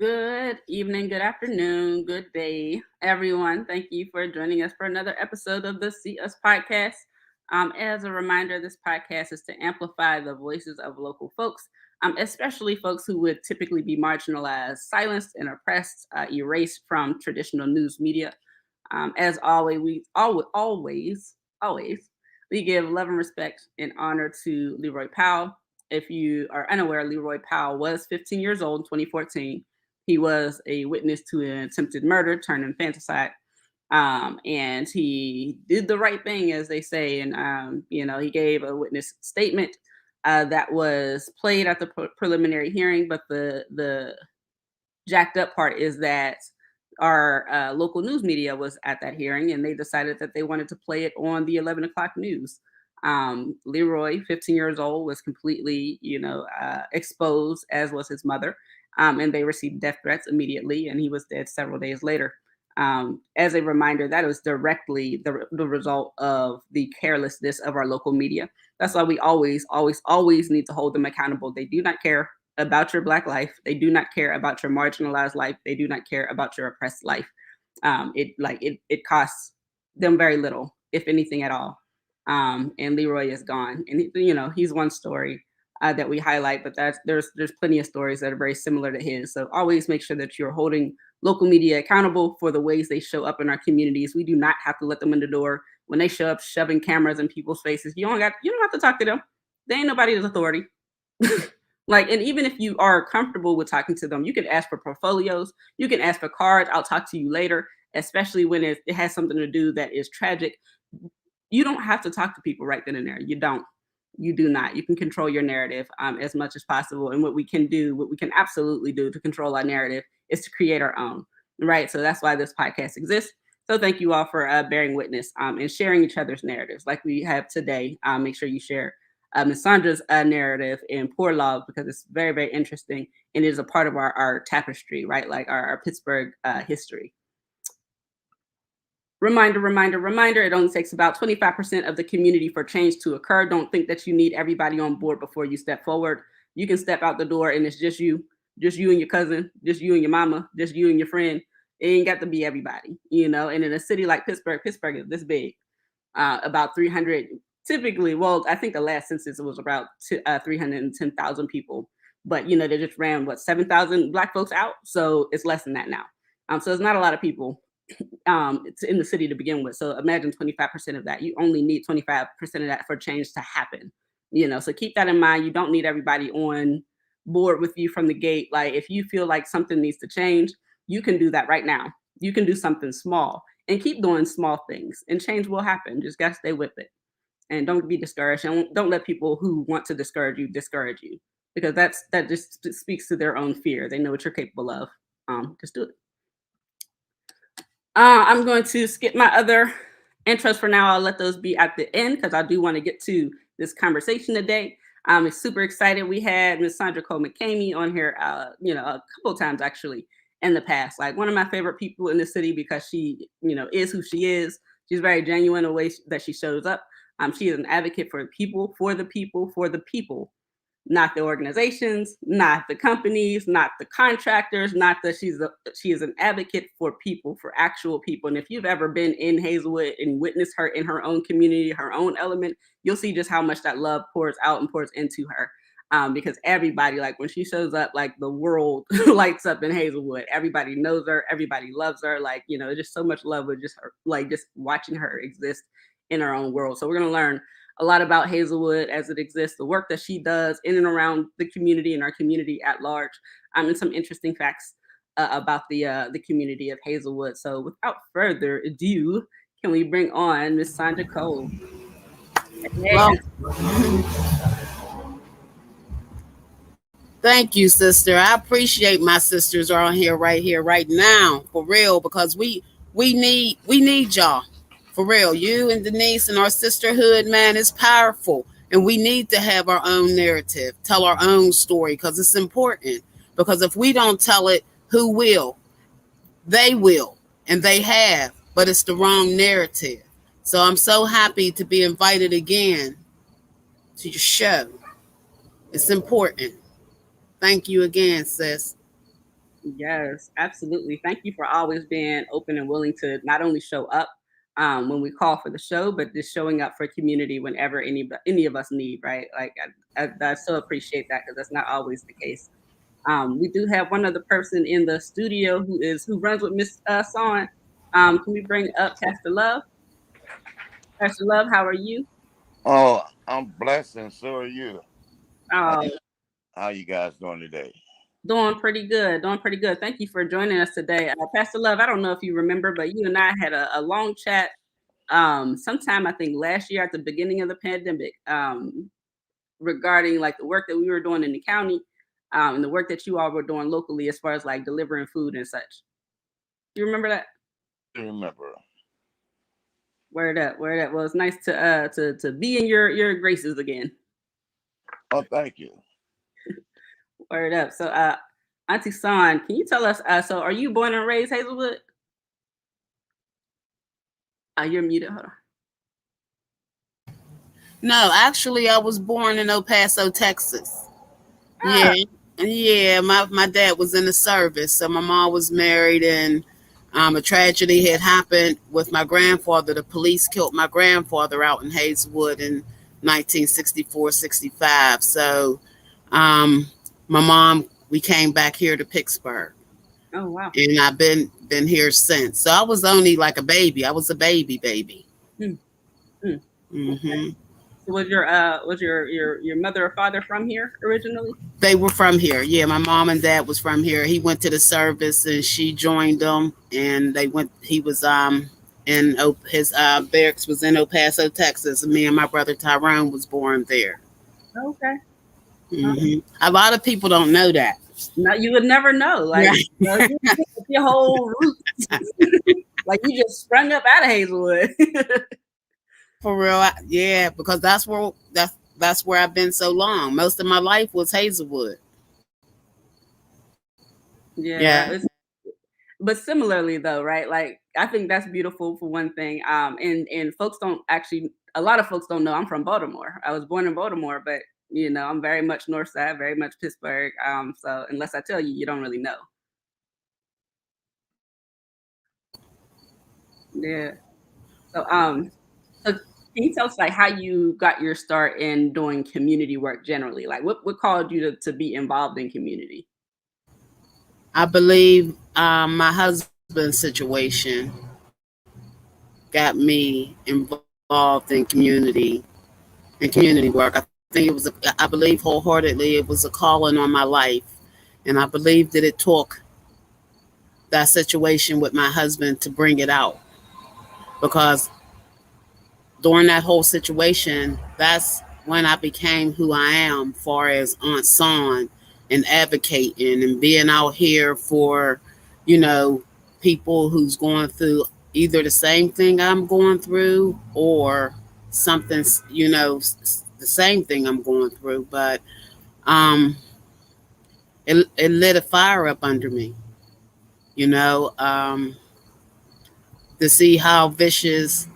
Good evening, good afternoon, good day, everyone. Thank you for joining us for another episode of the See Us podcast. As a reminder, this podcast is to amplify the voices of local folks, especially folks who would typically be marginalized, silenced, and oppressed, erased from traditional news media. As always, always, we give love and respect and honor to Leroy Powell. If you are unaware, Leroy Powell was 15 years old in 2014. He was a witness to an attempted murder turned infanticide. And he did the right thing, as they say. And, he gave a witness statement that was played at the preliminary hearing. But the jacked up part is that our local news media was at that hearing, and they decided that they wanted to play it on the 11 o'clock news. Leroy, 15 years old, was completely, exposed, as was his mother. And they received death threats immediately, and he was dead several days later. As a reminder, that was directly the result of the carelessness of our local media. That's why we always need to hold them accountable. They do not care about your Black life. They do not care about your marginalized life. They do not care about your oppressed life. It costs them very little, if anything at all. And Leroy is gone, and he's one story that we highlight, but there's plenty of stories that are very similar to his. So always make sure that you're holding local media accountable for the ways they show up in our communities. We do not have to let them in the door when they show up shoving cameras in people's faces. You don't have to talk to them. They ain't nobody's authority. And even if you are comfortable with talking to them, you can ask for portfolios, you can ask for cards. I'll talk to you later, especially when it has something to do that is tragic. You don't have to talk to people right then and there. You do not. You can control your narrative as much as possible. And what we can absolutely do to control our narrative is to create our own, right? So that's why this podcast exists. So thank you all for bearing witness and sharing each other's narratives like we have today. Make sure you share Ms. Saundra's narrative in Poor Law, because it's very, very interesting and it is a part of our tapestry, right? Like our Pittsburgh history. Reminder, it only takes about 25% of the community for change to occur. Don't think that you need everybody on board before you step forward. You can step out the door and it's just you and your cousin, just you and your mama, just you and your friend. It ain't got to be everybody, And in a city like Pittsburgh is this big, about 300, typically, well, I think the last census was about 310,000 people. But, they just ran, 7,000 Black folks out? So it's less than that now. So it's not a lot of people it's in the city to begin with. So imagine 25% of that. You only need 25% of that for change to happen. So keep that in mind. You don't need everybody on board with you from the gate. Like, if you feel like something needs to change, you can do that right now. You can do something small and keep doing small things, and change will happen. Just gotta stay with it. And don't be discouraged. And don't let people who want to discourage you, because that just speaks to their own fear. They know what you're capable of. Just do it. I'm going to skip my other intros for now. I'll let those be at the end because I do want to get to this conversation today. I'm super excited. We had Ms. Saundra Cole-Mckamey on here, a couple of times actually in the past. Like, one of my favorite people in the city because she, is who she is. She's very genuine in the way that she shows up. She is an advocate for people, for the people, not the organizations, not the companies, not the contractors, she is an advocate for people, for actual people. And if you've ever been in Hazelwood and witnessed her in her own community, her own element, you'll see just how much that love pours out and pours into her. Because everybody, like, when she shows up, like, the world lights up in Hazelwood. Everybody knows her, everybody loves her. Like, just so much love with just her, like, just watching her exist in her own world. So we're going to learn a lot about Hazelwood as it exists, the work that she does in and around the community and our community at large, and some interesting facts about the community of Hazelwood. So without further ado, can we bring on Ms. Saundra Cole? Well, thank you, sister. I appreciate my sisters are on here, right now, for real, because we need y'all. For real, you and Denise and our sisterhood, man, is powerful. And we need to have our own narrative, tell our own story, because it's important. Because if we don't tell it, who will? They will, and they have, but it's the wrong narrative. So I'm so happy to be invited again to your show. It's important. Thank you again, sis. Yes, absolutely. Thank you for always being open and willing to not only show up when we call for the show, but just showing up for community whenever any of us need. Right? Like I so appreciate that because that's not always the case. We do have one other person in the studio who runs with Miss Son. Can we bring up Pastor Love? Pastor Love, how are you? Oh, I'm blessed, and so are you. How, Oh, how you guys doing today? doing pretty good. Doing pretty good. Thank you for joining us today, Pastor Love. I don't know if you remember, but you and I had a long chat sometime I think last year at the beginning of the pandemic regarding like the work that we were doing in the county and the work that you all were doing locally as far as like delivering food and such. You remember that? I remember. Word up, word up. Well, it's nice to be in your graces again. Oh, thank you. Word up. So Auntie San, can you tell us so are you born and raised Hazelwood? You're muted. Hold on. No, actually, I was born in El Paso, Texas. Ah, Yeah, yeah. My dad was in the service, so my mom was married, and a tragedy had happened with my grandfather. The police killed my grandfather out in Hazelwood in 1964, 65. So, um, my mom, we came back here to Pittsburgh, oh wow. and I've been here since. So I was only like a baby. I was a baby. Hmm, hmm. Hmm. So was your mother or father from here originally? They were from here. Yeah, my mom and dad was from here. He went to the service and she joined them, and they went. He was in his barracks was in El Paso, Texas. And me and my brother Tyrone was born there. Okay. A lot of people don't know that. No, you would never know. Like, Right. your whole roots. Like you just sprung up out of Hazelwood. For real, yeah, because that's where I've been so long. Most of my life was Hazelwood. Yeah, Yeah, but similarly though, right? Like I think that's beautiful for one thing. And folks don't actually a lot of folks don't know I'm from Baltimore. I was born in Baltimore, but I'm very much North Side, very much Pittsburgh. So unless I tell you, you don't really know. Yeah. So so can you tell us like how you got your start in doing community work generally? Like what called you to be involved in community? I believe my husband's situation got me involved in community work. I think I believe wholeheartedly it was a calling on my life, and I believe that it took that situation with my husband to bring it out because during that whole situation, that's when I became who I am, far as Aunt Son and advocating and being out here for, you know, people who's going through either the same thing I'm going through or something, the same thing I'm going through. But um, it lit a fire up under me, you know, to see how vicious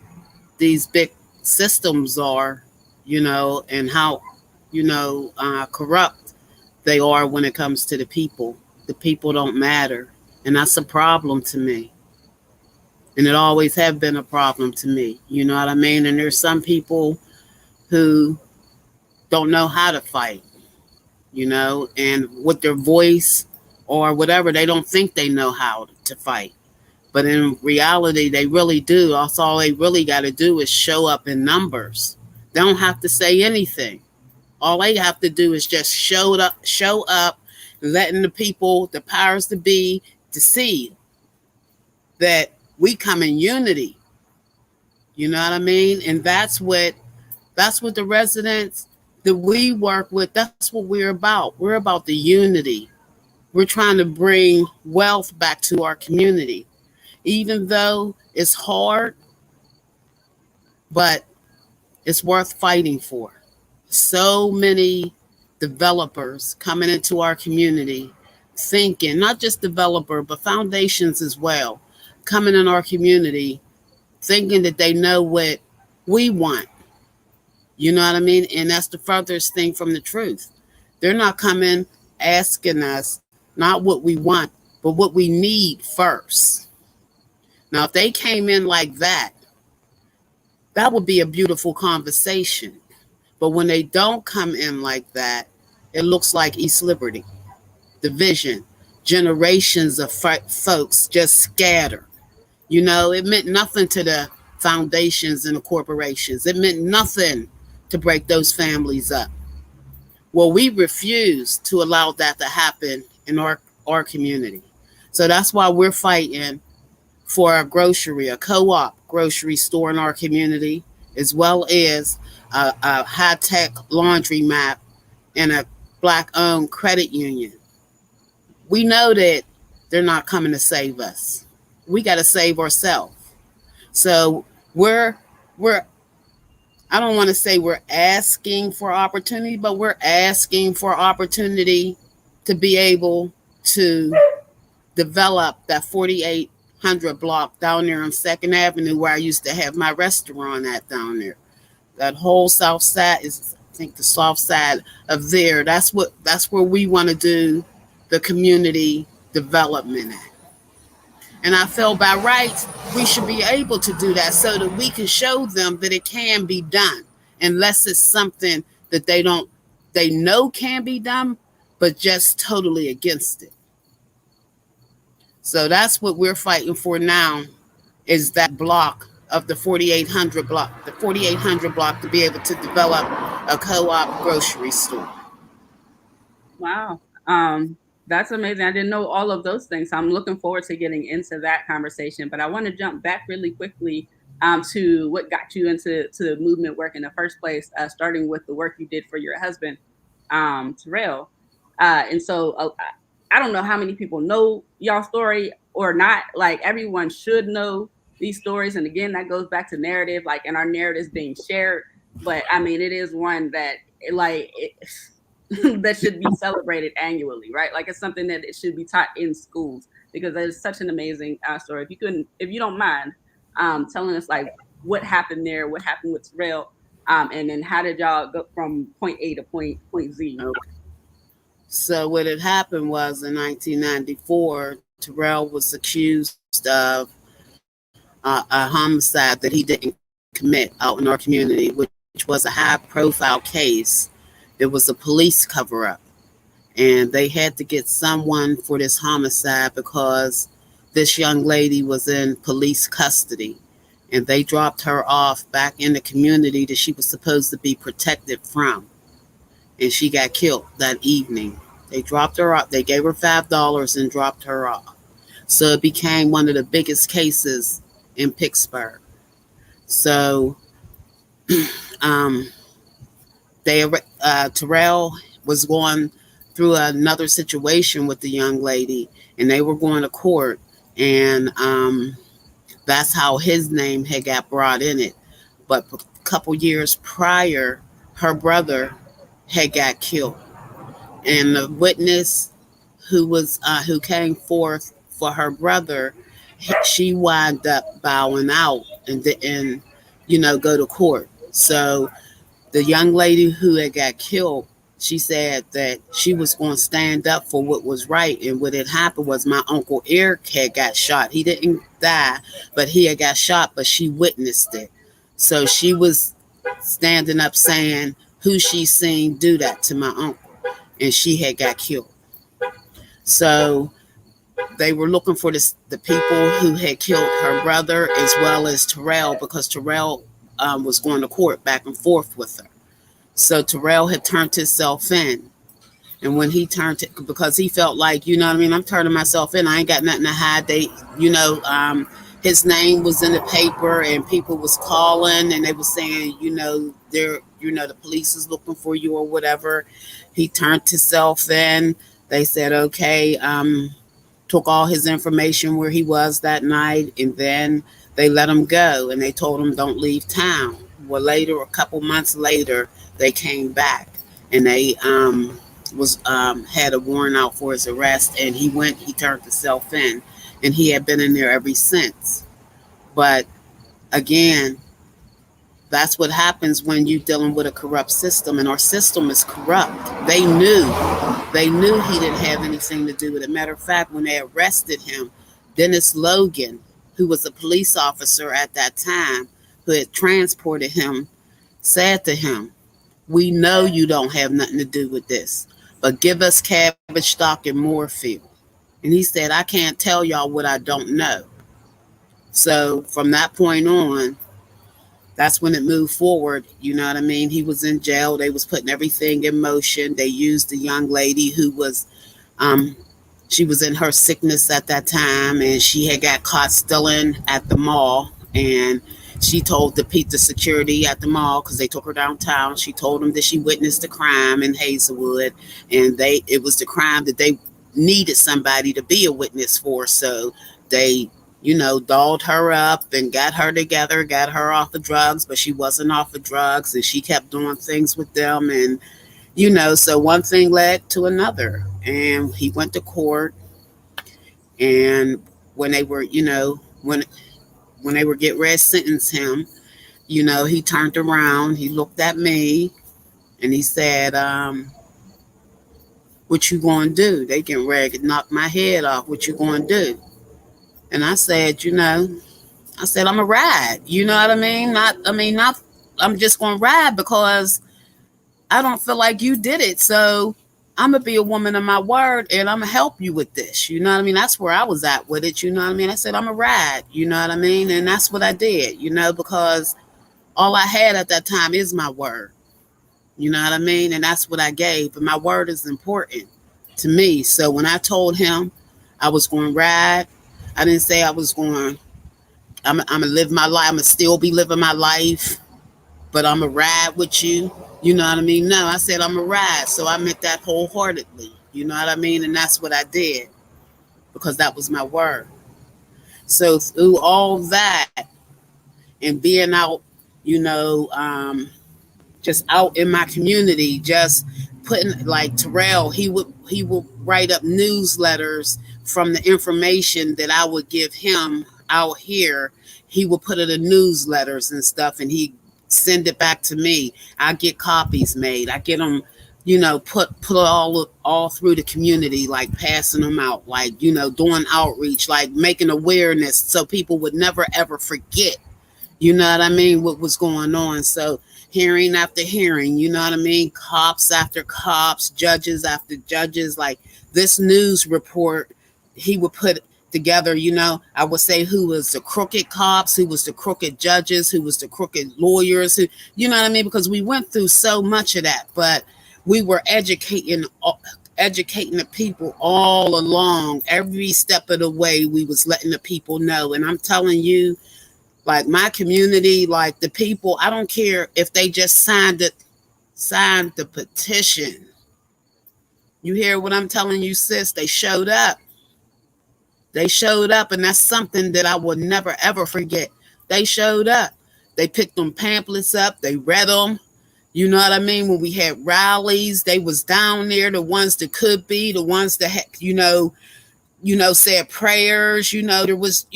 these big systems are, and how, corrupt they are when it comes to the people. The people don't matter. And that's a problem to me. And it always have been a problem to me. You know what I mean? And there's some people who don't know how to fight, and with their voice or whatever, they don't think they know how to fight. But in reality, they really do. That's all they really got to do is show up in numbers. They don't have to say anything. All they have to do is just show up, letting the people, the powers to be, to see that we come in unity. You know what I mean? And that's what the residents that we work with, that's what we're about. We're about the unity. We're trying to bring wealth back to our community. Even though it's hard, but it's worth fighting for. So many developers coming into our community thinking, not just developer, but foundations as well, coming in our community thinking that they know what we want. You know what I mean? And that's the furthest thing from the truth. They're not coming asking us not what we want. but what we need first. Now, if they came in like that, that would be a beautiful conversation. But when they don't come in like that, it looks like East Liberty, division, generations of folks just scatter. It meant nothing to the foundations and the corporations. It meant nothing to break those families up. Well, we refuse to allow that to happen in our community. So that's why we're fighting for a co-op grocery store in our community, as well as a high-tech laundry map and a Black-owned credit union. We know that they're not coming to save us. We got to save ourselves. So we're I don't want to say we're asking for opportunity, but we're asking for opportunity to be able to develop that 4800 block down there on 2nd Avenue where I used to have my restaurant at down there. That whole south side is, I think, the south side of there. That's where we want to do the community development at. And I feel by rights, we should be able to do that so that we can show them that it can be done, unless it's something that they know can be done, but just totally against it. So that's what we're fighting for now, is that block of the 4800 block to be able to develop a co-op grocery store. Wow. That's amazing. I didn't know all of those things. So I'm looking forward to getting into that conversation. But I want to jump back really quickly to what got you into movement work in the first place, starting with the work you did for your husband, Terrell. And so I don't know how many people know y'all's story or not. Like, everyone should know these stories. And again, that goes back to narrative, like, and our narratives being shared. But I mean, it is one that that should be celebrated annually, right? Like, it's something that it should be taught in schools, because it's such an amazing story. If you don't mind, telling us, like, what happened there, what happened with Terrell, and then how did y'all go from point A to point Z? Okay. So what had happened was, in 1994, Terrell was accused of a homicide that he didn't commit out in our community, which was a high-profile case. It was a police cover-up, and they had to get someone for this homicide because this young lady was in police custody, and they dropped her off back in the community that she was supposed to be protected from, and she got killed that evening. They dropped her off. They gave her $5 and dropped her off. So it became one of the biggest cases in Pittsburgh. So Terrell was going through another situation with the young lady, and they were going to court, and that's how his name had got brought in it. But a couple years prior, her brother had got killed, and the witness who came forth for her brother, she wound up bowing out and didn't, go to court. So the young lady who had got killed, she said that she was going to stand up for what was right. And what had happened was, my uncle Eric had got shot. He didn't die, but he had got shot, but she witnessed it. So she was standing up saying who she seen do that to my uncle, and she had got killed. So they were looking for the people who had killed her brother, as well as Terrell, because Terrell was going to court back and forth with her. So Terrell had turned himself in. And when he turned it, because he felt like, I'm turning myself in. I ain't got nothing to hide. His name was in the paper, and people was calling, and they were saying, the police is looking for you or whatever. He turned himself in. They said, okay, took all his information where he was that night, and then they let him go, and they told him don't leave town. Well, later, a couple months later, they came back, and they had a warrant out for his arrest, and he turned himself in, and he had been in there ever since. But again, That's what happens when you're dealing with a corrupt system, and our system is corrupt. They knew he didn't have anything to do with it. Matter of fact, when they arrested him, Dennis Logan, who was a police officer at that time, who had transported him, said to him, "We know you don't have nothing to do with this, but give us cabbage stock and Moorfield." And he said, "I can't tell y'all what I don't know." So from that point on, that's when it moved forward. You know what I mean? He was in jail. They was putting everything in motion. They used the young lady who was, um, she was in her sickness at that time, and she had got caught stealing at the mall. And she told the security at the mall, because they took her downtown. She told them that she witnessed a crime in Hazelwood, and it was the crime that they needed somebody to be a witness for. So they, dolled her up and got her together, got her off of drugs, but she wasn't off of drugs, and she kept doing things with them. And, so one thing led to another. And he went to court, and when they were, when they were getting ready to sentence him, he turned around, he looked at me, and he said, "What you gonna do? They getting ready to knock my head off. What you gonna do?" And I said, I'm a ride. You know what I mean? Not, I'm just going to ride because I don't feel like you did it. So I'm going to be a woman of my word, and I'm going to help you with this. You know what I mean? That's where I was at with it. You know what I mean? I said, I'm a ride. You know what I mean? And that's what I did, because all I had at that time is my word. You know what I mean? And that's what I gave. But my word is important to me. So when I told him I was going to ride, I didn't say I was going, I'm going to live my life. I'm going to still be living my life, but I'm going to ride with you. You know what I mean? No, I said I'm going to ride. So I meant that wholeheartedly. You know what I mean? And that's what I did, because that was my word. So through all that and being out, just out in my community, just putting, like Terrell, he would write up newsletters from the information that I would give him out here. He would put it in newsletters and stuff, and he send it back to me. I get copies made. I get them, put all through the community, like passing them out, like, doing outreach, like making awareness so people would never ever forget, you know what I mean, what was going on. So hearing after hearing, you know what I mean, cops after cops, judges after judges, like this news report, he would put together, I would say who was the crooked cops, who was the crooked judges, who was the crooked lawyers, who, you know what I mean, because we went through so much of that, but we were educating the people all along. Every step of the way, we was letting the people know. And I'm telling you, like my community, like the people, I don't care if they just signed the petition. You hear what I'm telling you, sis? They showed up. They showed up, and that's something that I will never, ever forget. They showed up. They picked them pamphlets up. They read them. You know what I mean? When we had rallies, they was down there, the ones that could be, the ones that had, said prayers. There was,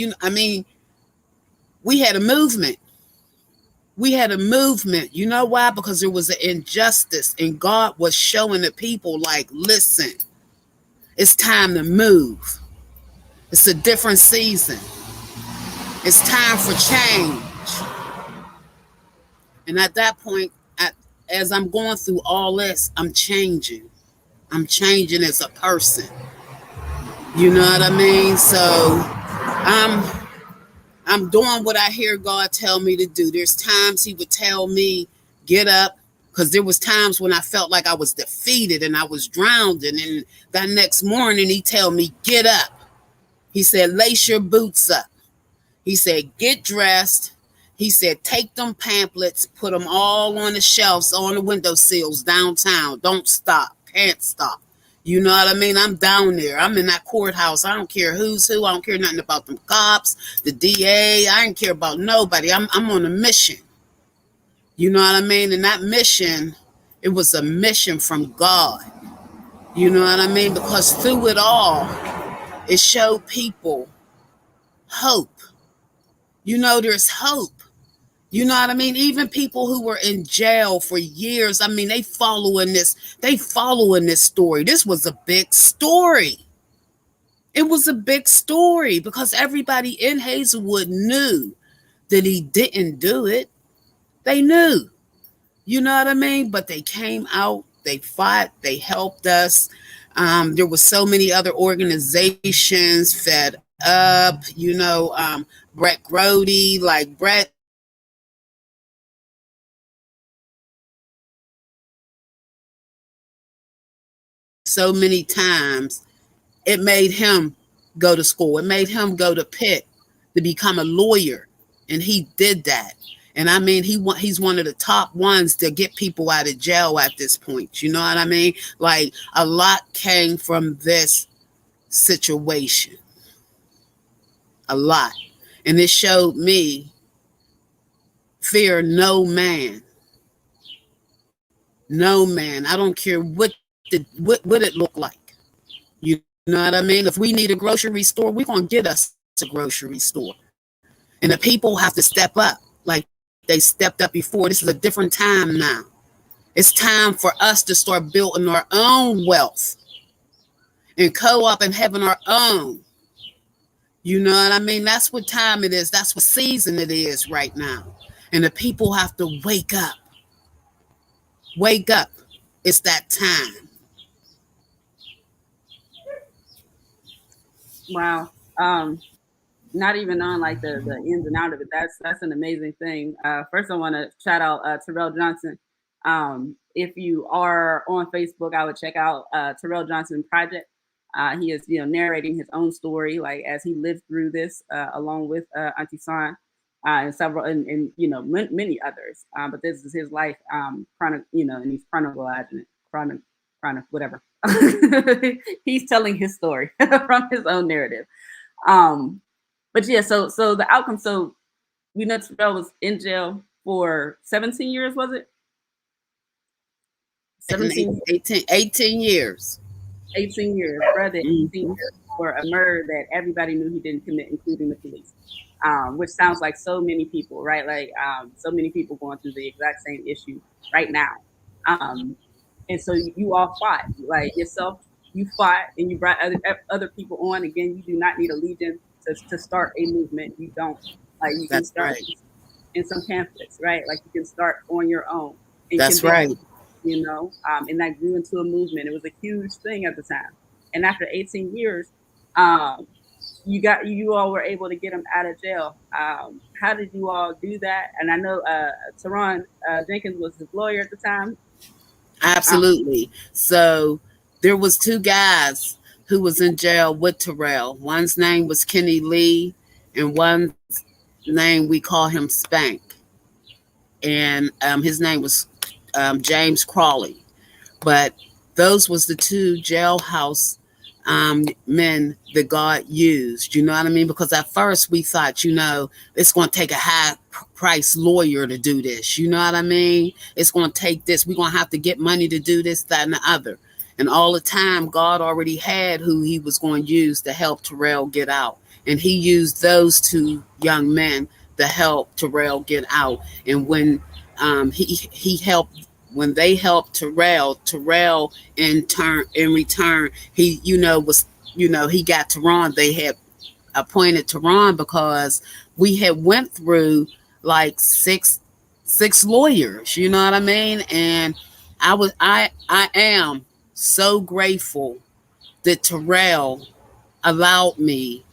we had a movement. We had a movement. You know why? Because there was an injustice, and God was showing the people, like, listen, it's time to move. It's a different season. It's time for change. And at that point, as I'm going through all this, I'm changing. I'm changing as a person. You know what I mean? So I'm doing what I hear God tell me to do. There's times he would tell me, get up, because there was times when I felt like I was defeated and I was drowning. And that next morning, he tell me, get up. He said, lace your boots up. He said, get dressed. He said, take them pamphlets, put them all on the shelves, on the windowsills downtown. Don't stop. Can't stop. You know what I mean? I'm down there. I'm in that courthouse. I don't care who's who. I don't care nothing about them cops, the DA. I don't care about nobody. I'm on a mission. You know what I mean? And that mission, it was a mission from God. You know what I mean? Because through it all, it showed people hope. There's hope. You know what I mean? Even people who were in jail for years, I mean, they following this story. This was a big story. It was a big story because everybody in Hazelwood knew that he didn't do it. They knew. You know what I mean? But they came out, they fought, they helped us. There was so many other organizations fed up, Brett Grody, like Brett so many times, it made him go to school. It made him go to Pitt to become a lawyer. And he did that. And I mean, he's one of the top ones to get people out of jail at this point. You know what I mean? Like, a lot came from this situation. A lot. And it showed me, fear no man. No man. I don't care what it looked like. You know what I mean? If we need a grocery store, we're going to get us a grocery store. And the people have to step up like they stepped up before. This is a different time now. It's time for us to start building our own wealth and co-op and having our own. You know what I mean? That's what time it is. That's what season it is right now. And the people have to wake up. Wake up. It's that time. Wow. Not even on like the ins and out of it. That's an amazing thing. First, I want to shout out Terrell Johnson. If you are on Facebook, I would check out Terrell Johnson Project. He is, narrating his own story, like as he lived through this, along with Auntie San and several, and many others. But this is his life, and he's chronicalizing it, whatever. He's telling his story from his own narrative. But yeah, so the outcome. So Terrell was in jail for 17 years, was it? 17, 18 years. 18 years, brother. 18 years for a murder that everybody knew he didn't commit, including the police. Which sounds like so many people, right? Like so many people going through the exact same issue right now. And so you all fought, like yourself. You fought and you brought other people on. Again, you do not need a legion to start a movement. You don't. Like you can start in some pamphlets, right? Like you can start on your own. And that's right. And that grew into a movement. It was a huge thing at the time. And after 18 years, you all were able to get him out of jail. How did you all do that? And I know Teron Jenkins was his lawyer at the time. Absolutely. So there was two guys who was in jail with Terrell. One's name was Kenny Lee, and one's name we call him Spank. And his name was James Crawley. But those was the two jailhouse men that God used. You know what I mean? Because at first we thought, it's going to take a high price lawyer to do this. You know what I mean? It's going to take this. We're going to have to get money to do this, that, and the other. And all the time, God already had who he was going to use to help Terrell get out. And he used those two young men to help Terrell get out. And when he helped, when they helped Terrell in return, he, he got Teron. They had appointed Teron because we had went through like six lawyers, you know what I mean? And I am so grateful that Terrell allowed me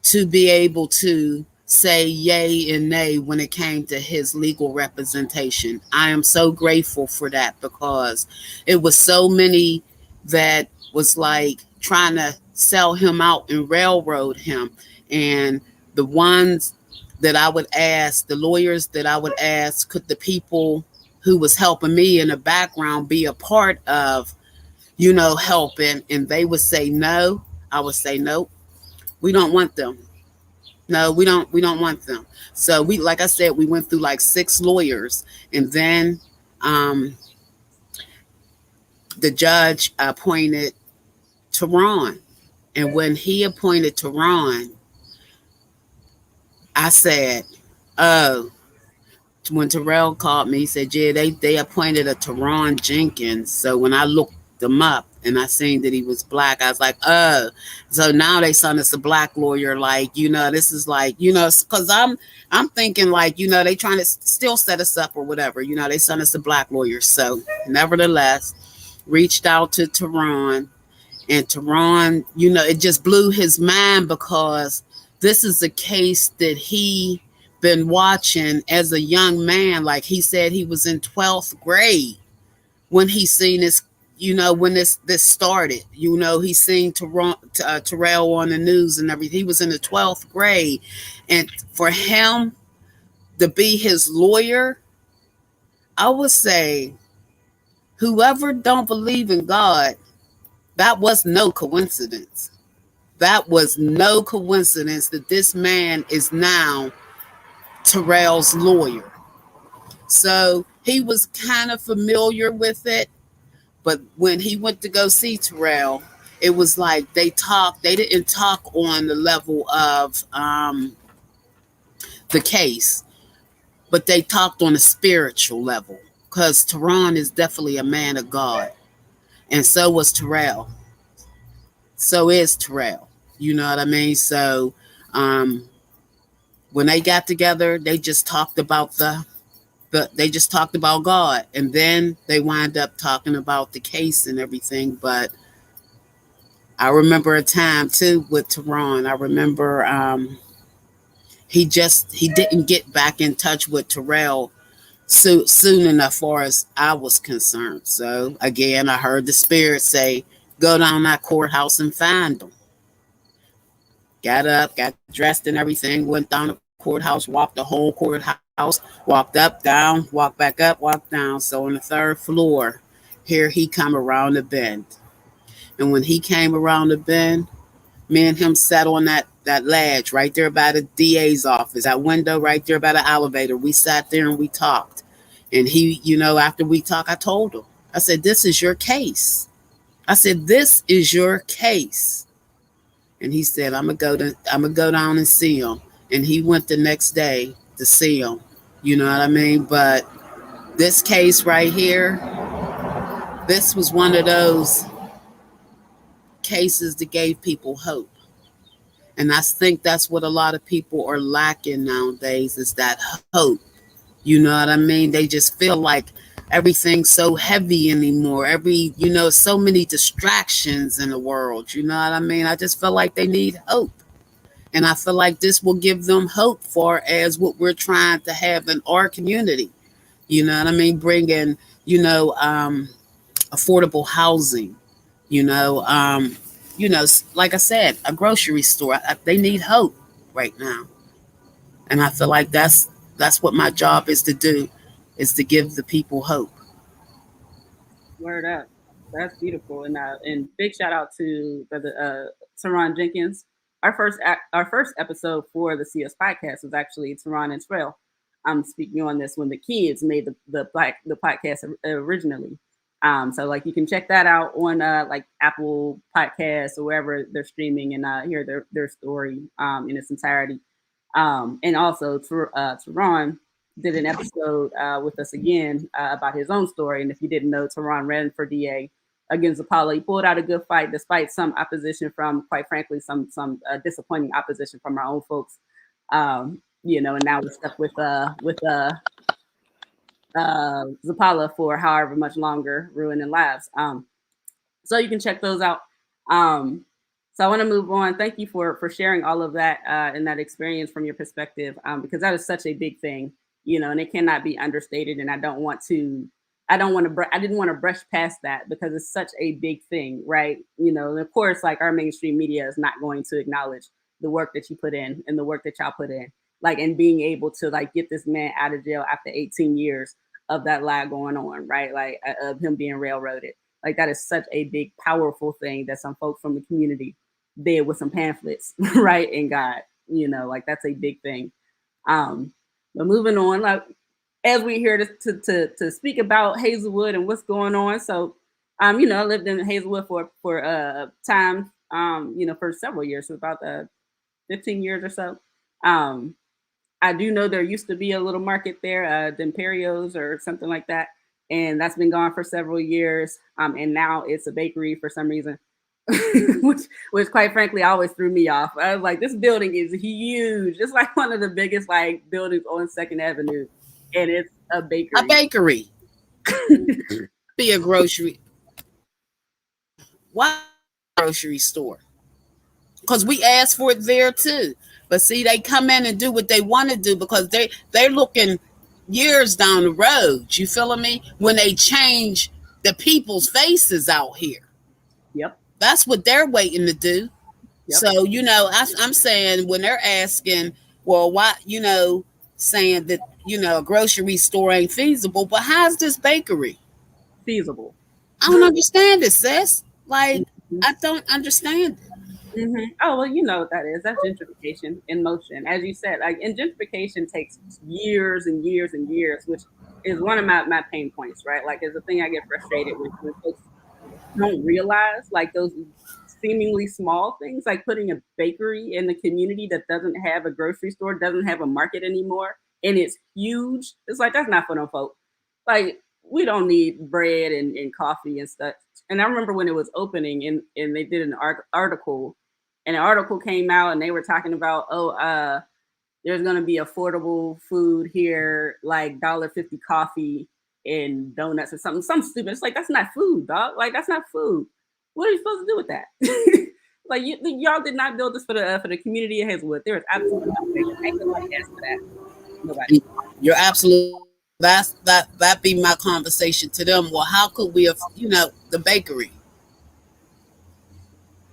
to be able to say yay and nay when it came to his legal representation. I am so grateful for that because it was so many that was like trying to sell him out and railroad him. And the ones that I would ask, the lawyers that I would ask, could the people who was helping me in the background be a part of, helping? And they would say no. I would say nope. We don't want them. No, we don't want them. So we, like I said, we went through like 6 lawyers, and then the judge appointed Teron. And when he appointed Teron, I said, oh, when Terrell called me, he said, "Yeah, they appointed a Teron Jenkins." So when I looked him up and I seen that he was black, I was like, "Oh." So now they sent us a black lawyer. Like, this is like, because I'm thinking like, they trying to still set us up or whatever. They sent us a black lawyer. So nevertheless, reached out to Teron, and Teron, it just blew his mind because this is a case that he been watching as a young man. Like he said, he was in 12th grade when he seen this, when this started. He seen Terrell on the news and everything. He was in the 12th grade. And for him to be his lawyer, I would say whoever don't believe in God, that was no coincidence. That was no coincidence that this man is now Terrell's lawyer. So he was kind of familiar with it, but when he went to go see Terrell, it was like they didn't talk on the level of the case, but they talked on a spiritual level because Teron is definitely a man of God, and so was Terrell. So is Terrell. You know what I mean? So um, when they got together, they just talked about they just talked about God, and then they wind up talking about the case and everything. But I remember a time too with Teron. I remember he didn't get back in touch with Terrell soon enough, far as I was concerned. So again, I heard the spirit say, "Go down that courthouse and find them." Got up, got dressed and everything, went down the courthouse, walked the whole courthouse, walked up, down, walked back up, walked down. So on the third floor, here he come around the bend. And when he came around the bend, me and him sat on that ledge right there by the DA's office, that window right there by the elevator. We sat there and we talked. And he, after we talked, I told him, I said, "This is your case." I said, "This is your case." And he said, I'm gonna go down and see him. And he went the next day to see him. You know what I mean? But this case right here, this was one of those cases that gave people hope. And I think that's what a lot of people are lacking nowadays is that hope. You know what I mean? They just feel like everything's so heavy anymore. So many distractions in the world. You know what I mean? I just feel like they need hope. And I feel like this will give them hope for as what we're trying to have in our community. You know what I mean? Bringing, affordable housing, you know, um, like I said, a grocery store. They need hope right now. And I feel like that's what my job is to do, is to give the people hope. Word up. That's beautiful. And big shout out to Brother Teron Jenkins. Our first episode for the CS podcast was actually Teron and Trail. I'm speaking on this when the kids made the podcast originally. So like you can check that out on like Apple Podcasts or wherever they're streaming and hear their story in its entirety. And also Teron did an episode with us again about his own story. And if you didn't know, Teron ran for DA against Apollo. He pulled out a good fight despite some opposition from, quite frankly, some disappointing opposition from our own folks. And now we're stuck with Zapala for however much longer, ruining lives. So you can check those out. So I want to move on. Thank you for sharing all of that and that experience from your perspective, because that is such a big thing, and it cannot be understated. And I didn't want to brush past that because it's such a big thing, right? And of course, like our mainstream media is not going to acknowledge the work that you put in and the work that y'all put in, like, and being able to like get this man out of jail after 18 years of that lie going on, right? Like of him being railroaded. Like that is such a big, powerful thing that some folks from the community did with some pamphlets, right? And God, like that's a big thing. But moving on, like as we're here to speak about Hazelwood and what's going on. So, I lived in Hazelwood for time, for several years, so about 15 years or so. I do know there used to be a little market there, D'Imperio's or something like that, and that's been gone for several years. And now it's a bakery for some reason, which quite frankly always threw me off. I was like, this building is huge. It's like one of the biggest like buildings on Second Avenue, and it's a bakery. A bakery. Be a grocery. Why grocery store? Because we asked for it there too. But see, they come in and do what they want to do because they're looking years down the road. You feeling me? When they change the people's faces out here. Yep. That's what they're waiting to do. Yep. So, I'm saying when they're asking, well, why, saying that, a grocery store ain't feasible, but how's this bakery feasible? I don't understand it, sis. Like, I don't understand it. Oh, well, you know what that is. That's gentrification in motion. As you said, like, and gentrification takes years and years and years, which is one of my pain points, right? Like, it's a thing I get frustrated with when folks don't realize, like, those seemingly small things, like putting a bakery in the community that doesn't have a grocery store, doesn't have a market anymore, and it's huge. It's like, that's not for no folk. Like, we don't need bread and coffee and stuff. And I remember when it was opening and they did an article, and an article came out and they were talking about, there's going to be affordable food here, like $1.50 coffee and donuts or something stupid. It's like, that's not food, dog. Like, that's not food. What are you supposed to do with that? Like, y'all did not build this for the community of Hazelwood. There is absolutely nothing. Ain't nobody asked for that. Nobody. You're absolutely. That be my conversation to them. Well, how could we have, the bakery?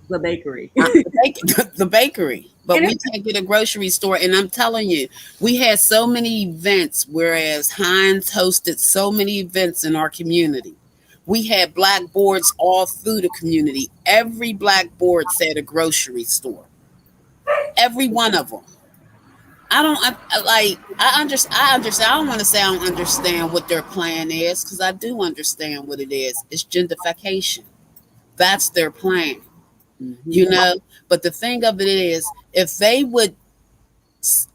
The bakery. The bakery. But we can't get a grocery store. And I'm telling you, we had so many events, whereas Heinz hosted so many events in our community. We had blackboards all through the community. Every blackboard said a grocery store. Every one of them. I understand. I don't want to say I don't understand what their plan is, because I do understand what it is. It's gentrification. That's their plan. But the thing of it is, if they would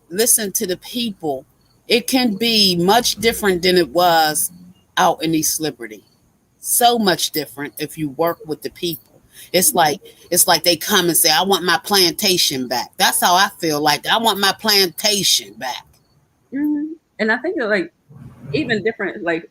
listen to the people, it can be much different than it was out in East Liberty. So much different if you work with the people. It's like they come and say, I want my plantation back. That's how I feel. Like, I want my plantation back. And I think that, like, even different, like,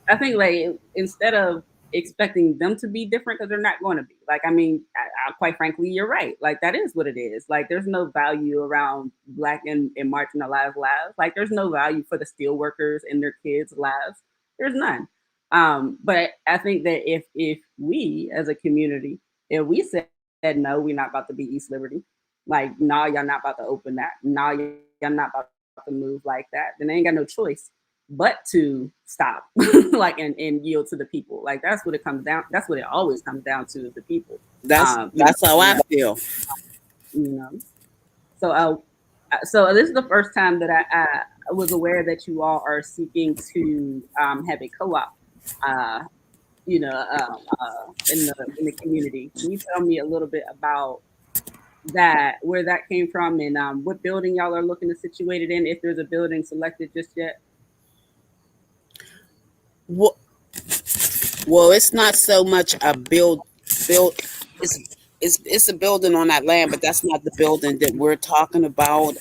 I think, like, instead of expecting them to be different, because they're not going to be. Like, I mean, I quite frankly, you're right. Like, that is what it is. Like, there's no value around Black and marginalized lives. Like, there's no value for the steel workers and their kids' lives. There's none. But I think that if we as a community, if we said no, we're not about to be East Liberty, like, nah, y'all not about to open that, nah, y'all not about to move like that, then they ain't got no choice but to stop, like, and yield to the people. Like, that's what it comes down. That's what it always comes down to, is the people. That's how I feel. So this is the first time that I was aware that you all are seeking to have a co-op. In the community. Can you tell me a little bit about that, where that came from, and what building y'all are looking to situate it in, if there's a building selected just yet? Well, it's not so much a build. It's a building on that land, but that's not the building that we're talking about.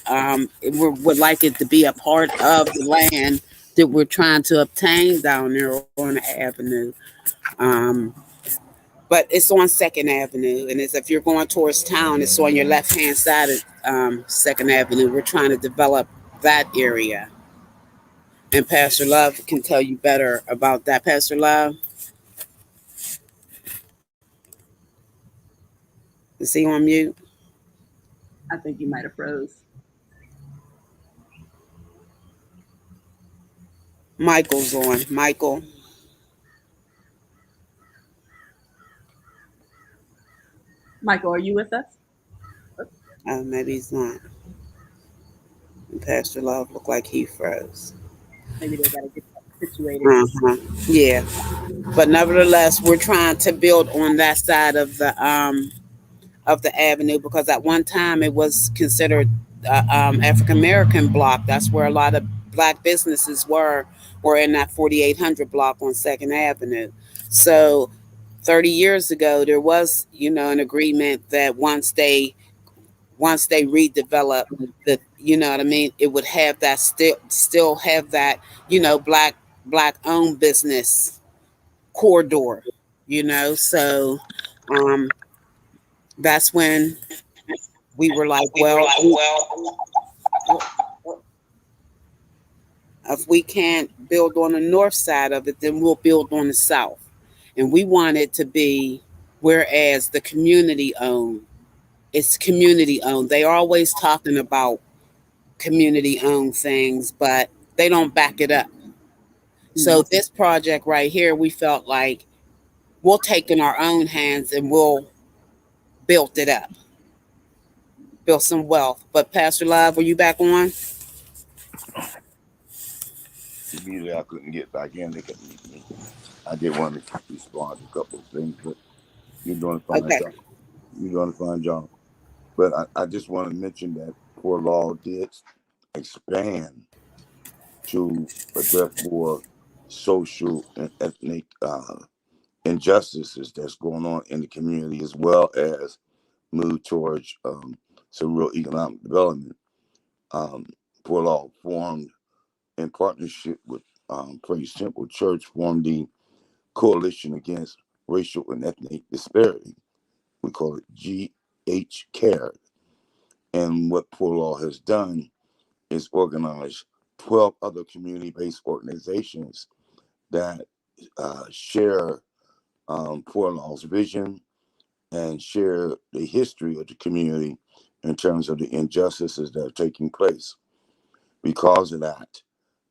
We would like it to be a part of the land that we're trying to obtain down there on the avenue. But it's on Second Avenue, and if you're going towards town, it's on your left-hand side of Second Avenue. We're trying to develop that area. And Pastor Love can tell you better about that. Pastor Love? Is he on mute? I think you might have froze. Michael's on. Michael? Michael, are you with us? Maybe he's not. And Pastor Love looked like he froze. Maybe they got to get situated. Yeah. But nevertheless, we're trying to build on that side of the avenue, because at one time it was considered African American block. That's where a lot of black businesses were in that 4800 block on Second Avenue. So 30 years ago, there was, an agreement that once they redevelop you know what I mean, it would have that still have that, black owned business corridor, so um that's when we were like, well, if we can't build on the north side of it, then we'll build on the south. And we want it to be, whereas the community owned, it's community owned. They are always talking about community owned things, but they don't back it up. So this project right here, we felt like we'll take in our own hands and we'll build it up, build some wealth. But Pastor Love, were you back on? Immediately, I couldn't get back in. They couldn't meet me. I did want to respond to a couple of things, but you're doing a fine Okay. job. You're doing a fine job. But I just want to mention that Poor Law did expand to address more social and ethnic injustices that's going on in the community, as well as move towards some real economic development. Um, Poor Law formed in partnership with Praise Temple Church, formed the Coalition Against Racial and Ethnic Disparity. We call it GH CARE. And what Poor Law has done is organize 12 other community-based organizations that share Poor Law's vision and share the history of the community in terms of the injustices that are taking place. Because of that,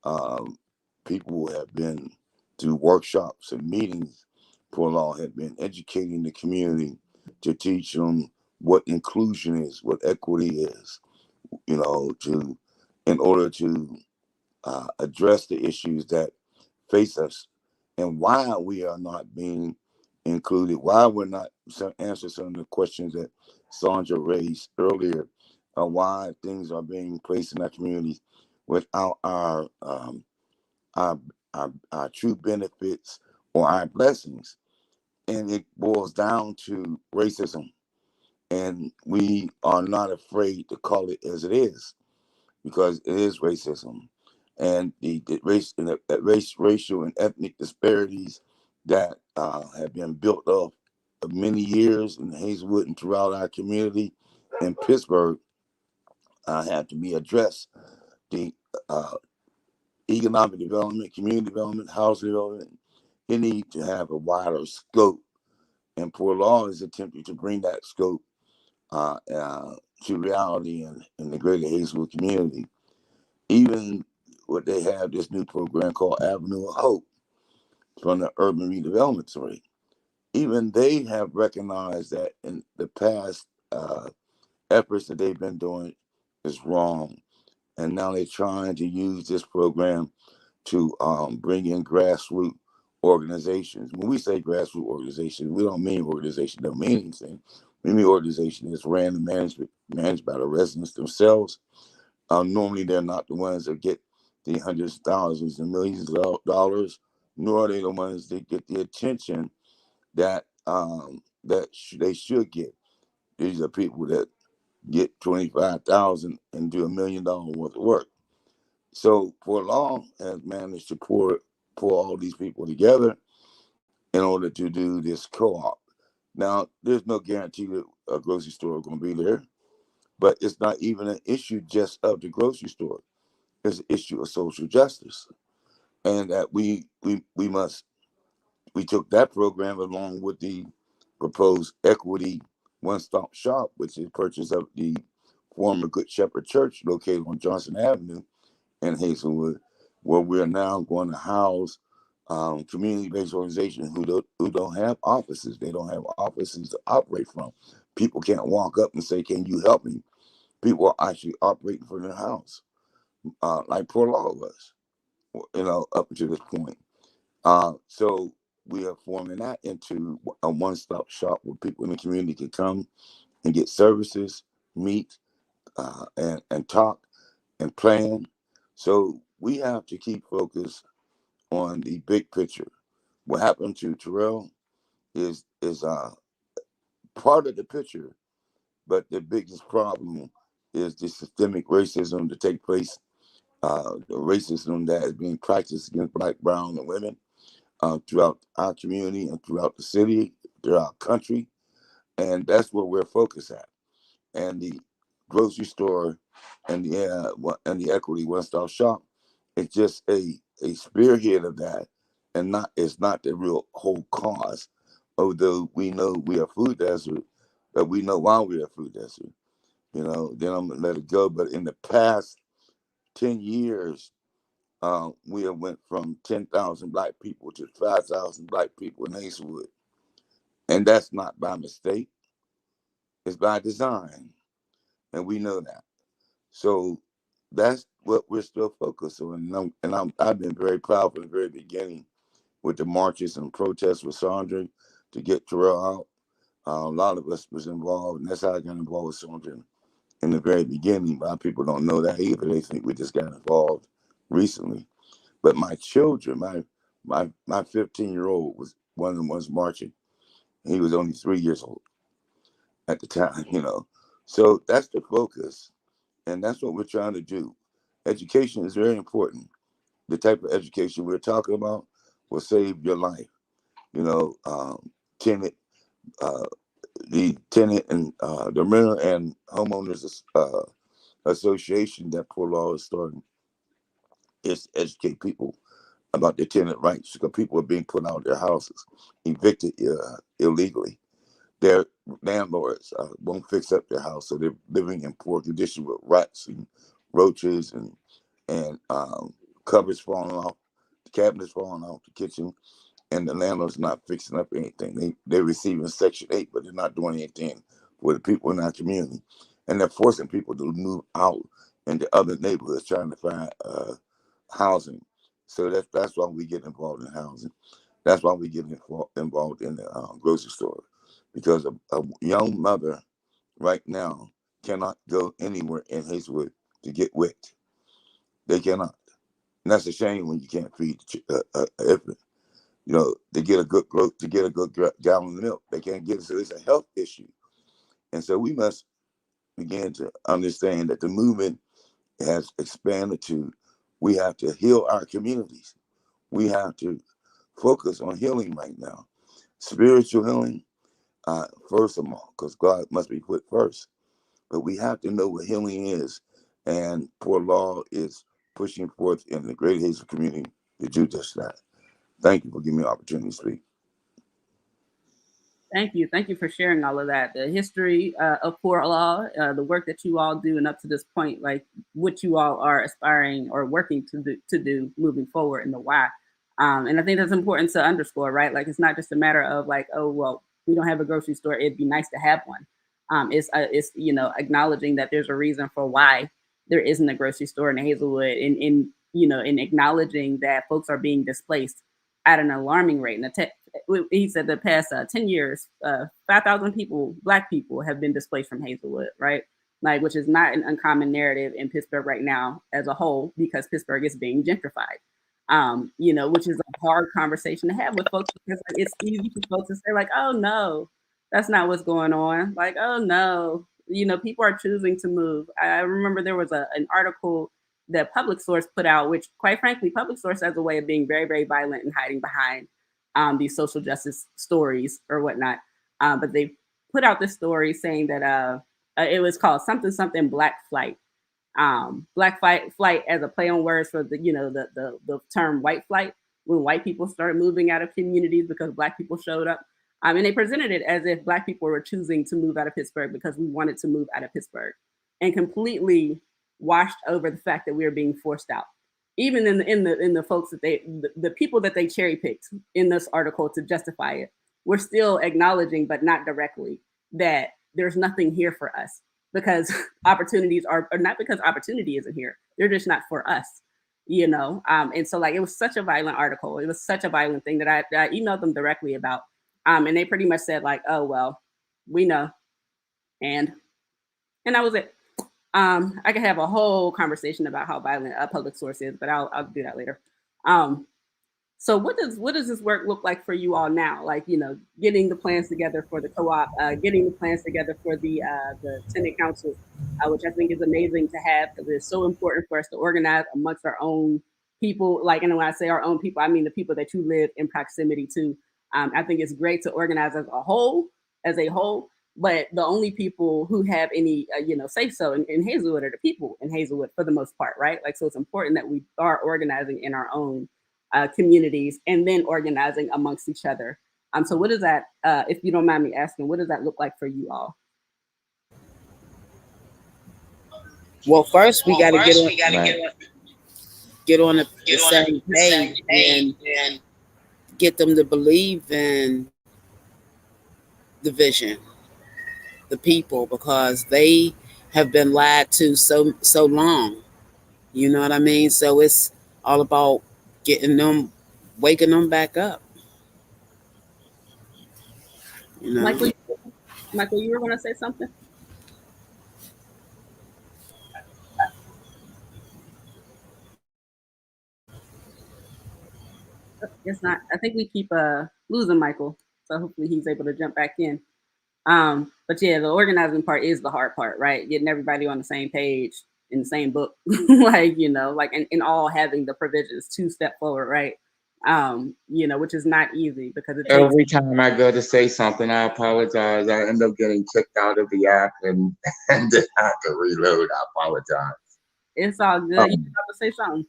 um, people have been through workshops and meetings. Poor Law had been educating the community to teach them what inclusion is, what equity is, to in order to address the issues that face us and why we are not being included, why we're not answering some of the questions that Saundra raised earlier, why things are being placed in our communities without our, our true benefits or our blessings. And it boils down to racism. And we are not afraid to call it as it is, because it is racism. And the racial and ethnic disparities that have been built up of many years in Hazelwood and throughout our community in Pittsburgh have to be addressed. The uh, economic development, community development, housing development, it needs to have a wider scope. And Poor Law is attempting to bring that scope uh, uh, to reality in the greater Hazelwood community. Even what they have this new program called Avenue of Hope from the Urban Redevelopment Authority. Even they have recognized that in the past efforts that they've been doing is wrong. And now they're trying to use this program to bring in grassroots organizations. When we say grassroots organizations, we don't mean organization don't mean anything. We mean organization that's ran and managed by the residents themselves. Normally, they're not the ones that get the hundreds of thousands and millions of dollars, nor are they the ones that get the attention that they should get. These are people that get 25,000 and do $1 million worth of work. So Poor Law has managed to pull all these people together in order to do this co-op. Now, there's no guarantee that a grocery store is going to be there, but it's not even an issue just of the grocery store. It's an issue of social justice, and that we took that program along with the proposed equity one-stop shop, which is purchase of the former Good Shepherd Church located on Johnson Avenue in Hazelwood, where we're now going to house community-based organizations who don't have offices. They don't have offices to operate from. People can't walk up and say, "Can you help me?" People are actually operating from their house, like Poor Law was, up to this point. So we are forming that into a one-stop shop where people in the community can come and get services, meet, and talk and plan. So we have to keep focused on the big picture. What happened to Terrell is part of the picture, but the biggest problem is the systemic racism that take place, the racism that is being practiced against Black, brown, and women throughout our community and throughout the city, throughout our country, and that's where we're focused at. And the grocery store and the equity one-stop shop, it's just a spearhead of that, and not it's not the real whole cause. Although we know we are food desert, but we know why we are food desert. Then I'm gonna let it go. But in the past 10 years, we have went from 10,000 Black people to 5,000 Black people in Hazelwood, and that's not by mistake; it's by design, and we know that. So that's what we're still focused on. I've been very proud from the very beginning with the marches and protests with Saundra to get Terrell out. A lot of us was involved, and that's how I got involved with Saundra in the very beginning. A lot of people don't know that either. They think we just got involved recently. But my children, my 15-year-old was one of the ones marching. He was only 3 years old at the time. So that's the focus. And that's what we're trying to do. Education is very important. The type of education we're talking about will save your life. Tenant, the tenant and the renter and homeowners association that POORLAW is starting is to educate people about their tenant rights, because people are being put out of their houses, evicted illegally. Their landlords won't fix up their house, so they're living in poor condition with rats and roaches and cupboards falling off, the cabinets falling off the kitchen, and the landlord's not fixing up anything. They're receiving Section 8, but they're not doing anything for the people in our community, and they're forcing people to move out into other neighborhoods trying to find housing. So that's why we get involved in housing. That's why we get involved in the grocery store, because a young mother right now cannot go anywhere in Hazelwood to get wet. They cannot. And that's a shame when you can't feed an infant. To get a good gallon of milk, they can't get it. So it's a health issue. And so we must begin to understand that the movement has expanded to, we have to heal our communities. We have to focus on healing right now. Spiritual healing, first of all, because God must be put first. But we have to know what healing is. And POORLAW is pushing forth in the Greater Hazel community to do just that. Thank you for giving me the opportunity to speak. Thank you. Thank you for sharing all of that. The history of POORLAW, the work that you all do, and up to this point, like what you all are aspiring or working to do moving forward, and the why. And I think that's important to underscore, right? Like, it's not just a matter of like, oh, well, we don't have a grocery store, it'd be nice to have one. It's acknowledging that there's a reason for why there isn't a grocery store in Hazelwood, and acknowledging that folks are being displaced at an alarming rate. And he said the past 10 years, 5,000 people, Black people, have been displaced from Hazelwood, right? Like, which is not an uncommon narrative in Pittsburgh right now as a whole, because Pittsburgh is being gentrified. Which is a hard conversation to have with folks, because it's easy for folks to say like, oh no, that's not what's going on. Like, oh no, people are choosing to move. I remember there was an article that Public Source put out, which quite frankly, Public Source has a way of being very, very violent and hiding behind these social justice stories or whatnot. But they put out this story saying that it was called something Black Flight. Black flight as a play on words for the term white flight, when white people started moving out of communities because Black people showed up. And they presented it as if Black people were choosing to move out of Pittsburgh because we wanted to move out of Pittsburgh, and completely washed over the fact that we were being forced out. Even in the folks that the people that they cherry picked in this article to justify it, we're still acknowledging, but not directly, that there's nothing here for us, because opportunities are not because opportunity isn't here. They're just not for us, And so like, it was such a violent article. It was such a violent thing that I emailed them directly about. And they pretty much said like, oh, well, we know. And that was it. I could have a whole conversation about how violent a public source is, but I'll do that later. Um, so what does this work look like for you all now? Like, getting the plans together for the co-op, getting the plans together for the tenant council, which I think is amazing to have, because it's so important for us to organize amongst our own people. Like, and when I say our own people, I mean the people that you live in proximity to. I think it's great to organize as a whole, but the only people who have any, say so in Hazelwood are the people in Hazelwood for the most part, right? Like, so it's important that we are organizing in our own communities and then organizing amongst each other. So what does that, if you don't mind me asking, what does that look like for you all? Well, first we got to get on the same page and get them to believe in the vision, the people, because they have been lied to so long. You know what I mean? So it's all about getting them, waking them back up. You know? Michael, you were going to say something? It's not. I think we keep losing Michael, so hopefully he's able to jump back in. But yeah, the organizing part is the hard part, right? Getting everybody on the same page in the same book, and all having the provisions to step forward, right? Which is not easy, because every time I go to say something, I apologize. I end up getting kicked out of the app and then have to reload. I apologize. It's all good. You have to say something.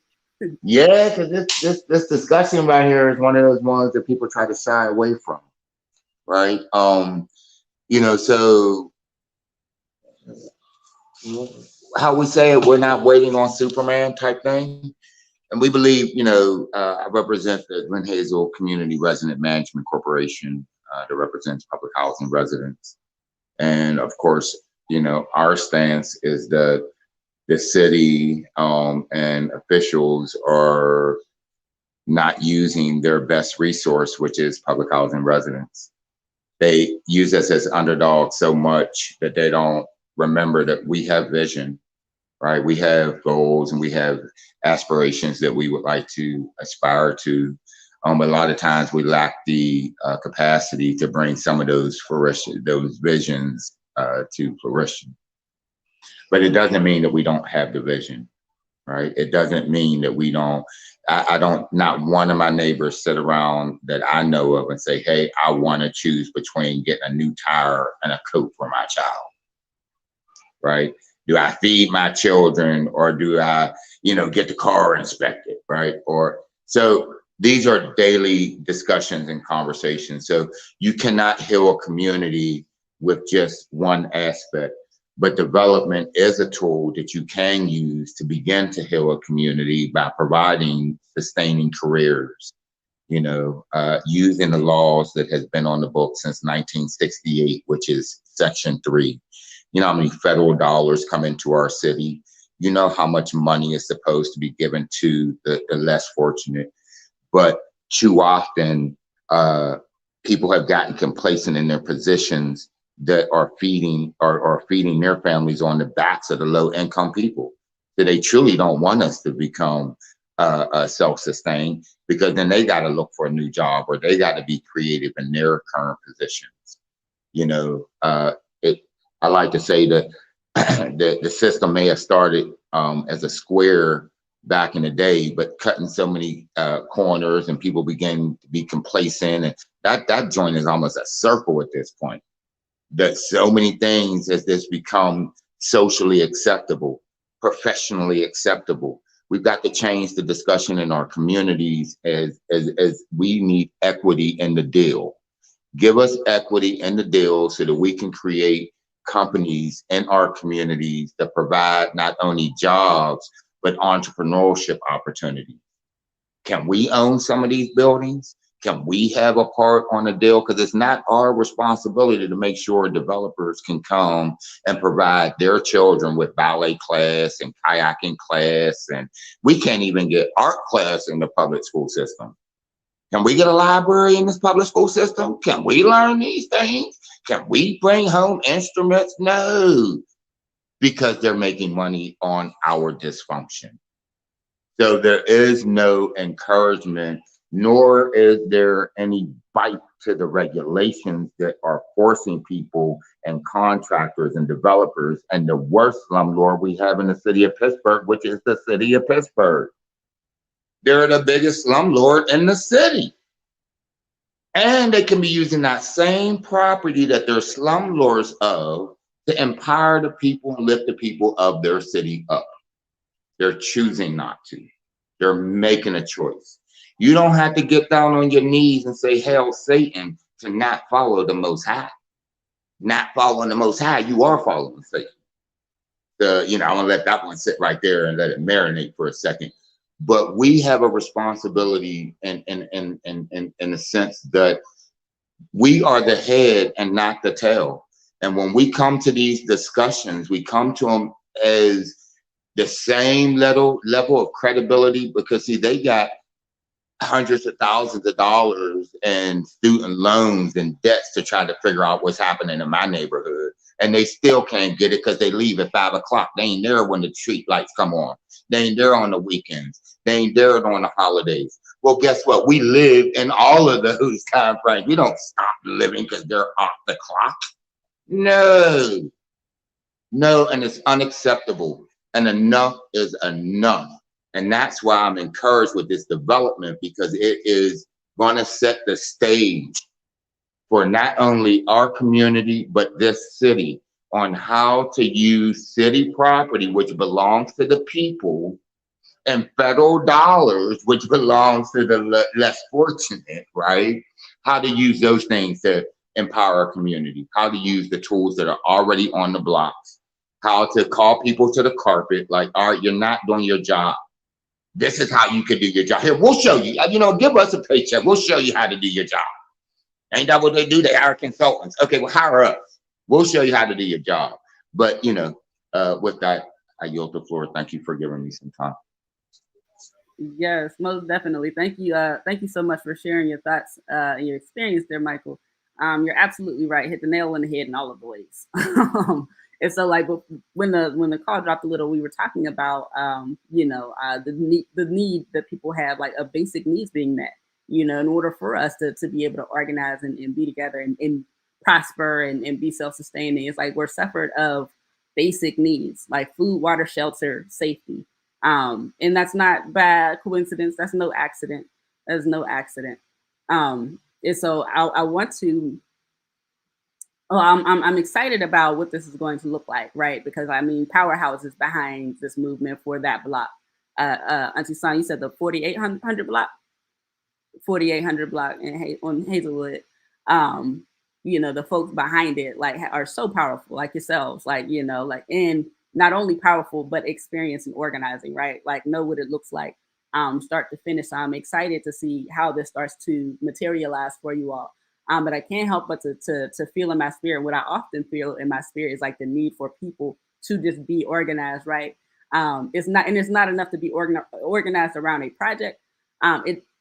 Yeah, because this discussion right here is one of those ones that people try to shy away from, right? So how we say it, we're not waiting on Superman type thing. And we believe, I represent the Glen Hazel Community Resident Management Corporation that represents public housing residents. And of course, our stance is that the city and officials are not using their best resource, which is public housing residents. They use us as underdogs so much that they don't remember that we have vision, right? We have goals and we have aspirations that we would like to aspire to. But a lot of times we lack the capacity to bring some of those visions to fruition. But it doesn't mean that we don't have the vision, right? It doesn't mean that we don't. Not one of my neighbors sit around that I know of and say, hey, I want to choose between getting a new tire and a coat for my child, right? Do I feed my children, or do I, get the car inspected, right? So these are daily discussions and conversations. So you cannot heal a community with just one aspect. But development is a tool that you can use to begin to heal a community by providing sustaining careers, using the laws that has been on the book since 1968, which is Section 3. You know how many federal dollars come into our city? You know how much money is supposed to be given to the less fortunate. But too often, people have gotten complacent in their positions that are feeding their families on the backs of the low income people. So they truly don't want us to become self-sustained, because then they got to look for a new job, or they got to be creative in their current positions. I like to say that the system may have started as a square back in the day, but cutting so many corners, and people began to be complacent, and that joint is almost a circle at this point. That so many things as this become socially acceptable, professionally acceptable. We've got to change the discussion in our communities as we need equity in the deal. Give us equity in the deal so that we can create companies in our communities that provide not only jobs, but entrepreneurship opportunities. Can we own some of these buildings? Can we have a part on the deal? Because it's not our responsibility to make sure developers can come and provide their children with ballet class and kayaking class. And we can't even get art class in the public school system. Can we get a library in this public school system? Can we learn these things? Can we bring home instruments? No. because they're making money on our dysfunction. So there is no encouragement, nor is there any bite to the regulations that are forcing people and contractors and developers. And the worst slumlord we have in the city of Pittsburgh, which is the city of Pittsburgh. They're the biggest slumlord in the city. And they can be using that same property that they're slumlords of to empower the people and lift the people of their city up. They're choosing not to. They're making a choice. You don't have to get down on your knees and say, "Hail Satan," to not follow the Most High. Not following the Most High, you are following Satan. I'm gonna let that one sit right there and let it marinate for a second. But we have a responsibility in the sense that we are the head and not the tail. And when we come to these discussions, we come to them as the same level of credibility, because see, they got hundreds of thousands of dollars in student loans and debts to try to figure out what's happening in my neighborhood. And they still can't get it because they leave at 5 o'clock. They ain't there when the street lights come on. They ain't there on the weekends. They ain't there on the holidays. Well, guess what? We live in all of those time frames. We don't stop living because they're off the clock. No, and it's unacceptable. And enough is enough. And that's why I'm encouraged with this development, because it is going to set the stage for not only our community, but this city, on how to use city property, which belongs to the people, and federal dollars, which belongs to the less fortunate, right? How to use those things to empower our community, how to use the tools that are already on the blocks, how to call people to the carpet, like, all right, you're not doing your job. This is how you can do your job. Here, we'll show you. Give us a paycheck. We'll show you how to do your job. Ain't that what they do? They hire consultants. Okay, well, hire us. We'll show you how to do your job. But, with that, I yield the floor. Thank you for giving me some time. Yes, most definitely. Thank you. Thank you so much for sharing your thoughts and your experience there, Michael. You're absolutely right. Hit the nail on the head in all of the ways. And so, like, when the call dropped a little, we were talking about, the need that people have, like, of basic needs being met, in order for us to be able to organize and be together and prosper and be self-sustaining. It's like we're suffered of basic needs like food, water, shelter, safety. And that's not by coincidence. That's no accident. There's no accident. And so I want to. Oh, I'm excited about what this is going to look like, right? Because Powerhouse is behind this movement for that block. Auntie Son, you said the 4800 block, 4800 block on Hazelwood. The folks behind it are so powerful, like yourselves, and not only powerful but experienced in organizing, right? Like, know what it looks like, start to finish. I'm excited to see how this starts to materialize for you all. But I can't help but to feel in my spirit. What I often feel in my spirit is like the need for people to just be organized, right? It's not enough to be organized around a project.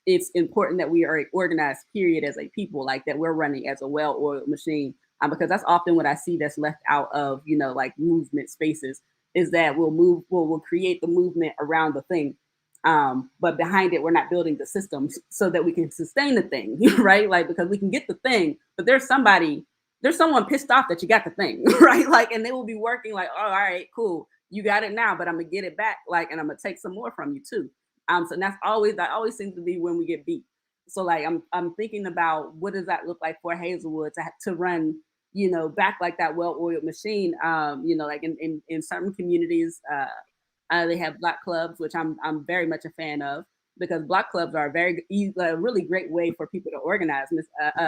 It's important that we are organized, period, as a people, like that we're running as a well-oiled machine. Because that's often what I see that's left out of, like movement spaces, is that we'll create the movement around the thing. But behind it, we're not building the systems so that we can sustain the thing, right? Like, because we can get the thing, but there's someone pissed off that you got the thing, right? Like, and they will be working like, oh, all right, cool, you got it now, but I'm gonna get it back, like, and I'm gonna take some more from you too. So that always seems to be when we get beat. So like, I'm thinking about what does that look like for Hazelwood to run, back like that well-oiled machine. Like in certain communities, they have block clubs, which I'm very much a fan of, because block clubs are a really great way for people to organize. Miss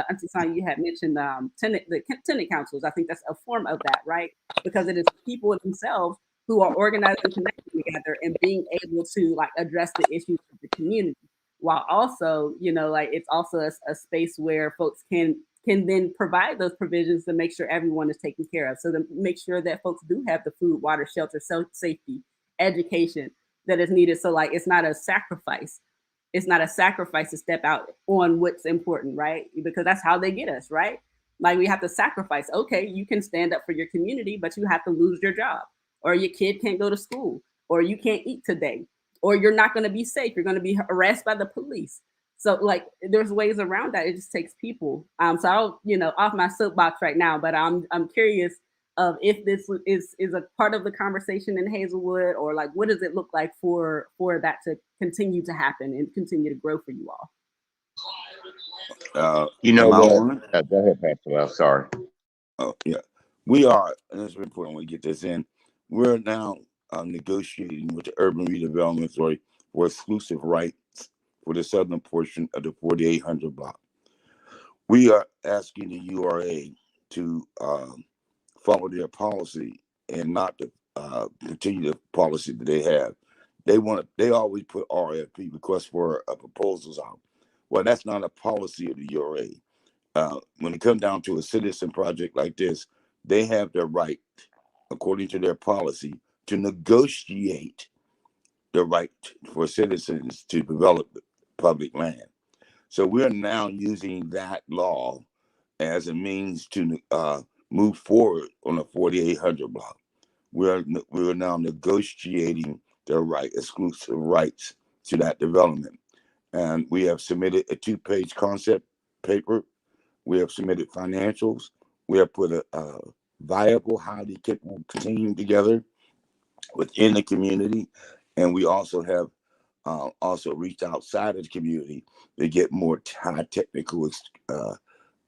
Auntie Sonia, you had mentioned tenant councils. I think that's a form of that, right? Because it is people themselves who are organizing, connecting together, and being able to like address the issues of the community, while also, it's also a space where folks can then provide those provisions to make sure everyone is taken care of. So to make sure that folks do have the food, water, shelter, safety, education that is needed. So like, it's not a sacrifice. It's not a sacrifice to step out on what's important, right? Because that's how they get us, right? Like, we have to sacrifice. Okay, you can stand up for your community, but you have to lose your job, or your kid can't go to school, or you can't eat today, or you're not going to be safe. You're going to be harassed by the police. So like there's ways around that. It just takes people. So I'll, off my soapbox right now, but I'm curious of if this is a part of the conversation in Hazelwood, or like what does it look like for that to continue to happen and continue to grow for you all? You know Am I what? on? Go ahead, Pastor. Well, sorry. Oh, yeah. We are, and it's important we get this in. We're now negotiating with the Urban Redevelopment Authority for exclusive rights for the southern portion of the 4800 block. We are asking the URA to follow their policy and not to continue the policy that they have. They always put RFP, request for proposals out. Well, that's not a policy of the URA. When it comes down to a citizen project like this, they have the right, according to their policy, to negotiate the right for citizens to develop public land. So we're now using that law as a means to move forward on the 4800 block. We're now negotiating the right, exclusive rights to that development. And we have submitted a 2-page concept paper. We have submitted financials. We have put a viable, highly capable team together within the community. And we also have also reached outside of the community to get more high technical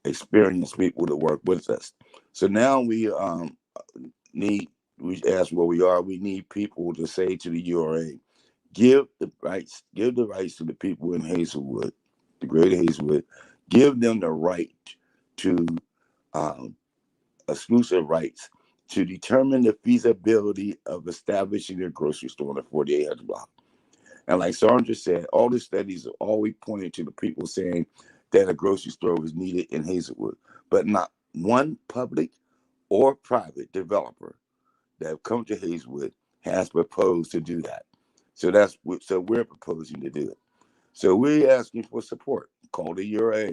experienced people to work with us. So now we ask where we are. We need people to say to the URA, give the rights to the people in Hazelwood, the greater Hazelwood. Give them the right to exclusive rights to determine the feasibility of establishing a grocery store on the 4800 block. And like Saundra said, all the studies are always pointing to the people saying that a grocery store was needed in Hazelwood, but not one public or private developer that have come to Hazelwood has proposed to do that. So we're proposing to do it. So we're asking for support. Call the URA,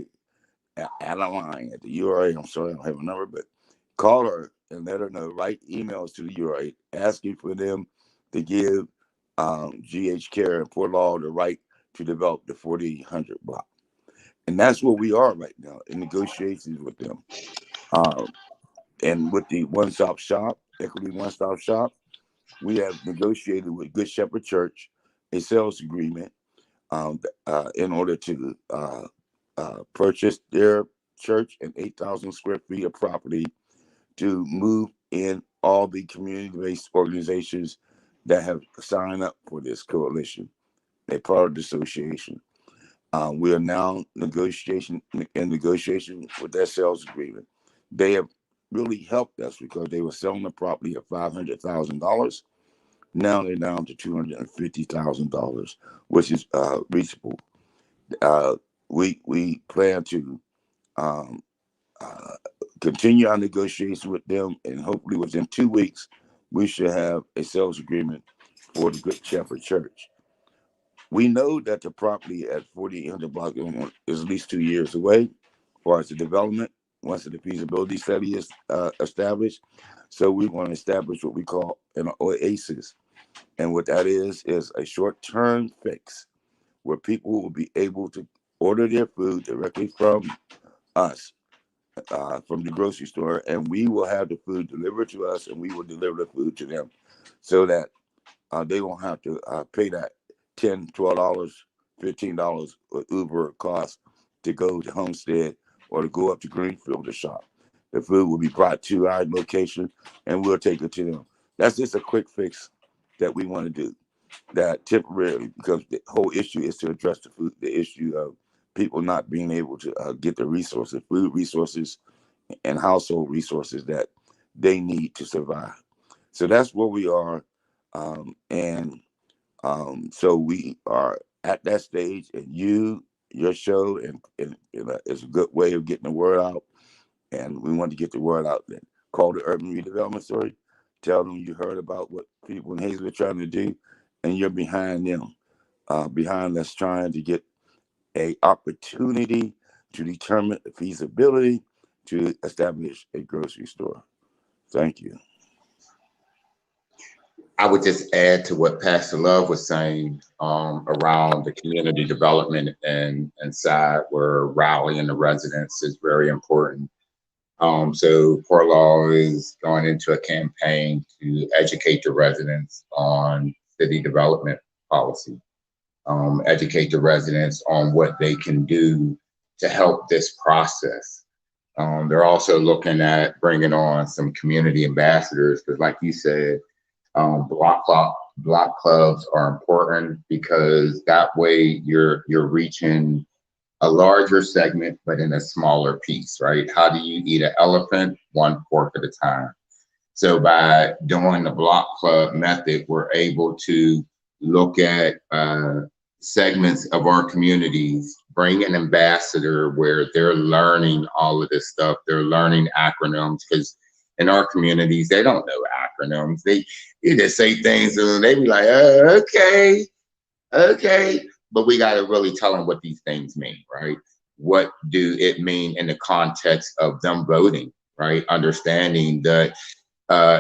add a line at the URA. I'm sorry, I don't have a number, but call her and let her know. Write emails to the URA asking for them to give GH Care and POORLAW the right to develop the 4800 block. And that's where we are right now in negotiations with them. And with the one-stop shop, Equity One-Stop Shop, we have negotiated with Good Shepherd Church a sales agreement in order to purchase their church and 8,000 square feet of property to move in all the community-based organizations that have signed up for this coalition. They're part of the association. We are now in negotiation with their sales agreement. They have really helped us because they were selling the property at $500,000. Now they're down to $250,000, which is reachable. We plan to continue our negotiations with them, and hopefully within 2 weeks, we should have a sales agreement for the Good Shepherd Church. We know that the property at 4800 block is at least 2 years away as far as the development, once the feasibility study is established. So we want to establish what we call an oasis. And what that is a short-term fix where people will be able to order their food directly from us, from the grocery store, and we will have the food delivered to us, and we will deliver the food to them so that they won't have to pay that $10, $12, $15 Uber cost to go to Homestead or to go up to Greenfield to shop. The food will be brought to our location, and we'll take it to them. That's just a quick fix that we want to do, that temporarily, because the whole issue is to address the issue of people not being able to get the resources, food resources and household resources that they need to survive. So that's where we are. So we are at that stage, and your show and it's a good way of getting the word out. And we want to get the word out then. Call the Urban Redevelopment Authority. Tell them you heard about what people in Hazelwood are trying to do, and you're behind them, behind us trying to get a opportunity to determine the feasibility to establish a grocery store. Thank you. I would just add to what Pastor Love was saying around the community development and side where rallying the residents is very important. So Port Law is going into a campaign to educate the residents on city development policy, educate the residents on what they can do to help this process. They're also looking at bringing on some community ambassadors because, like you said, block clubs are important because that way you're reaching a larger segment, but in a smaller piece, right? How do you eat an elephant? One fork at a time. So by doing the block club method, we're able to look at segments of our communities, bring an ambassador where they're learning all of this stuff. They're learning acronyms because in our communities, they don't know acronyms. They just say things and they be like, okay. But we got to really tell them what these things mean, right? What do it mean in the context of them voting, right? Understanding that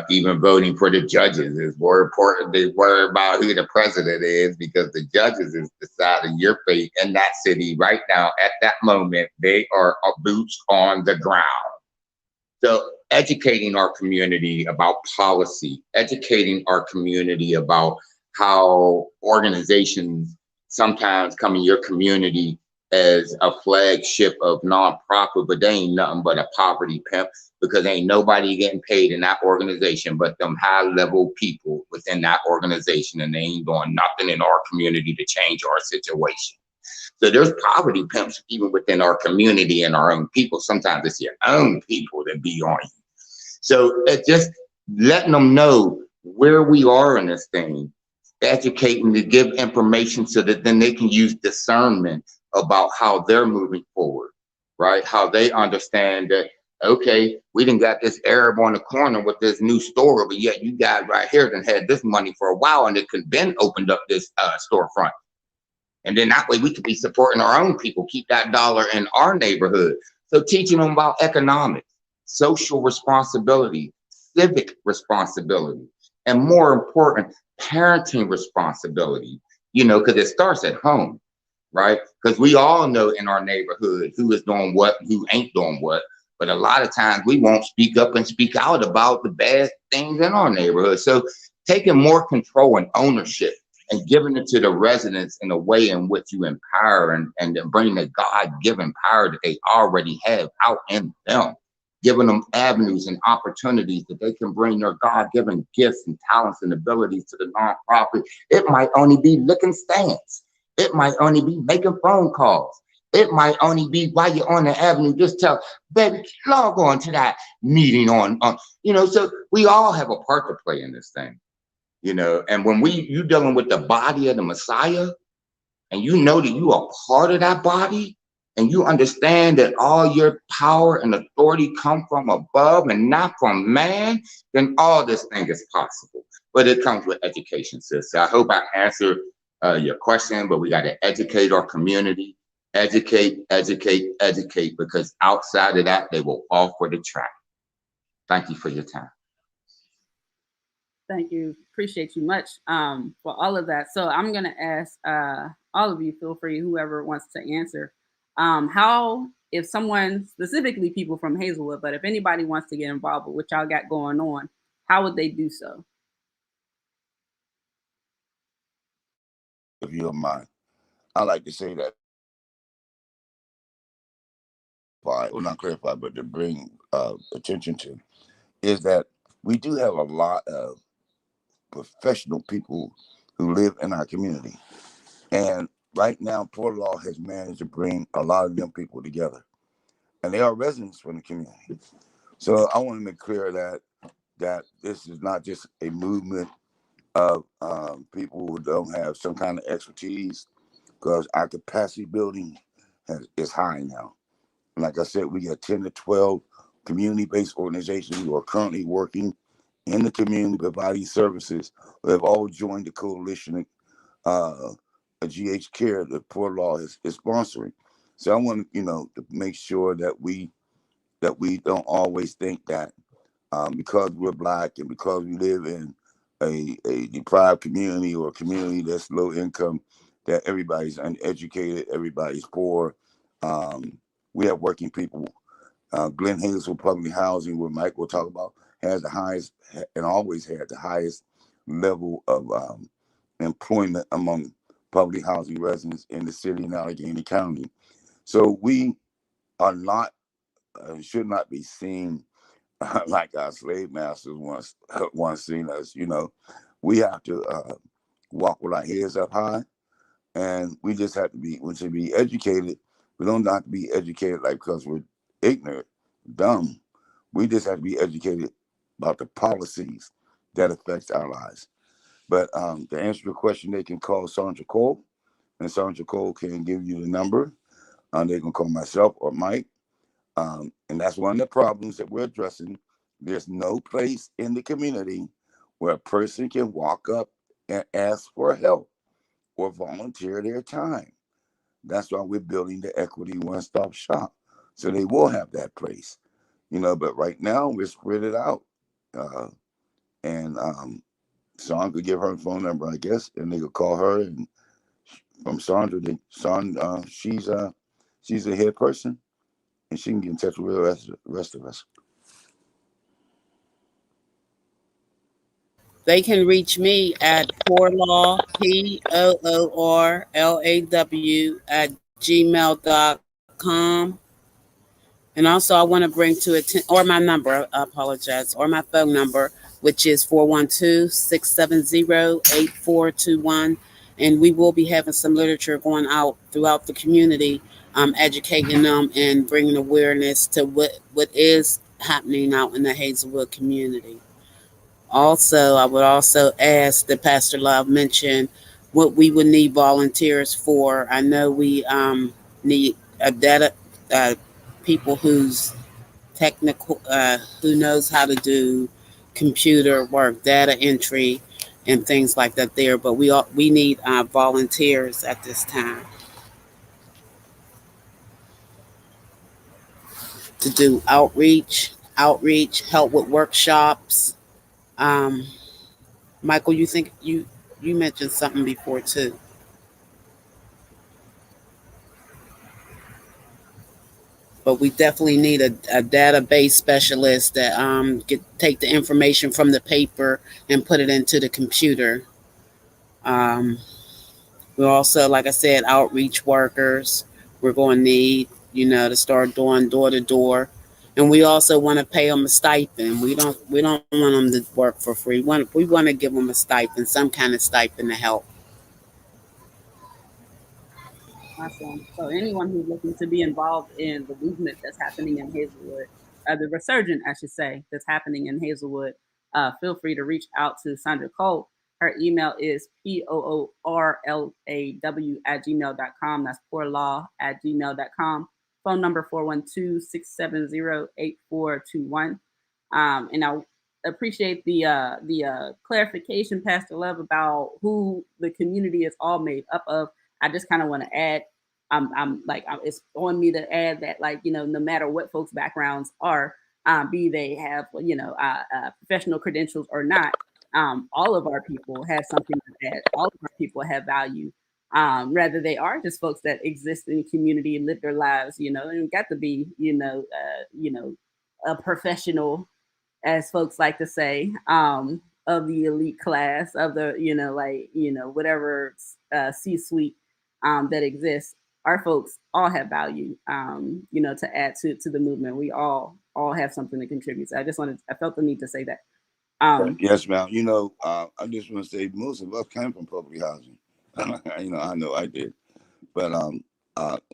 even voting for the judges is more important than worry about who the president is, because the judges is deciding your fate in that city right now. At that moment, they are boots on the ground. So educating our community about policy, educating our community about how organizations sometimes come in your community as a flagship of nonprofit, but they ain't nothing but a poverty pimp, because ain't nobody getting paid in that organization but them high-level people within that organization, and they ain't doing nothing in our community to change our situation. So there's poverty pimps even within our community and our own people. Sometimes it's your own people that be on you. So it's just letting them know where we are in this thing, educating to give information so that then they can use discernment about how they're moving forward, right? How they understand that, okay, we done got this Arab on the corner with this new store, but yet you guys right here done had this money for a while and it could then opened up this storefront. And then that way we could be supporting our own people, keep that dollar in our neighborhood. So teaching them about economics, social responsibility, civic responsibility, and more important, parenting responsibility, because it starts at home, right? Because we all know in our neighborhood who is doing what, who ain't doing what. But a lot of times we won't speak up and speak out about the bad things in our neighborhood. So taking more control and ownership and giving it to the residents in a way in which you empower and bring the God-given power that they already have out in them, giving them avenues and opportunities that they can bring their God-given gifts and talents and abilities to the nonprofit. It might only be licking stands. It might only be making phone calls. It might only be while you're on the avenue, just tell, baby, log on to that meeting on, so we all have a part to play in this thing. And when you dealing with the body of the Messiah, and you know that you are part of that body, and you understand that all your power and authority come from above and not from man, then all this thing is possible. But it comes with education, sis. So I hope I answered your question, but we got to educate our community, educate, because outside of that, they will fall for the trap. Thank you for your time. Thank you. Appreciate you much for all of that. So I'm going to ask all of you, feel free, whoever wants to answer, how, if someone, specifically people from Hazelwood, but if anybody wants to get involved with what y'all got going on, how would they do so? If you don't mind, I like to say that, well, not clarify, but to bring attention to, is that we do have a lot of professional people who live in our community. And right now, Port Law has managed to bring a lot of them people together. And they are residents from the community. So I want to make clear that this is not just a movement of people who don't have some kind of expertise, because our capacity building is high now. And like I said, we got 10 to 12 community-based organizations who are currently working in the community providing services, who have all joined the coalition, a GH Care that Port Law is sponsoring. So I want to make sure that we don't always think that because we're Black and because we live in a deprived community or a community that's low income, that everybody's uneducated, everybody's poor. We have working people. Glen Hazel Public Housing, where Mike will talk about, has the highest and always had the highest level of employment among public housing residents in the city in Allegheny County. So we are not, should not be seen like our slave masters once seen us. We have to walk with our heads up high, and we just have to be. We should be educated. We don't have to be educated like because we're ignorant, dumb. We just have to be educated about the policies that affects our lives. But to answer your question, they can call Saundra Cole, and Saundra Cole can give you the number. They can call myself or Mike. And that's one of the problems that we're addressing. There's no place in the community where a person can walk up and ask for help or volunteer their time. That's why we're building the Equity One-Stop Shop. So they will have that place. But right now we're spread it out. And Sean could give her phone number, I guess, and they could call her. And from Saundra, she's a head person, and she can get in touch with the rest of us. They can reach me at POORLAW, POORLAW @gmail.com. And also, I want to bring to attention, or my number, I apologize, or my phone number, which is 412-670-8421. And we will be having some literature going out throughout the community, educating them and bringing awareness to what is happening out in the Hazelwood community. Also, I would also ask that Pastor Love mention what we would need volunteers for. I know we need a data people who's technical, who knows how to do computer work, data entry, and things like that. There, but we need volunteers at this time to do outreach, help with workshops. Um, Michael, you think you mentioned something before too, but we definitely need a database specialist that take the information from the paper and put it into the computer. Um, we also, like I said, outreach workers. We're going to need, to start doing door to door, and we also want to pay them a stipend. We don't want them to work for free. We want to give them a stipend, some kind of stipend to help. Awesome. So anyone who's looking to be involved in the movement that's happening in Hazelwood, the resurgent, I should say, that's happening in Hazelwood, feel free to reach out to Saundra Cole. Her email is POORLAW @gmail.com. That's poorlaw@gmail.com. Phone number 412-670-8421. And I appreciate the clarification, Pastor Love, about who the community is all made up of. I just kind of want to add, it's on me to add that, no matter what folks' backgrounds are, be they have, professional credentials or not, all of our people have something to add. All of our people have value. Rather they are just folks that exist in the community and live their lives, and got to be, a professional, as folks like to say, of the elite class of the, whatever C-suite that exists. Our folks all have value, to add to the movement. We all have something to contribute. So I felt the need to say that. Yes, ma'am. I just want to say most of us came from public housing. I know I did, but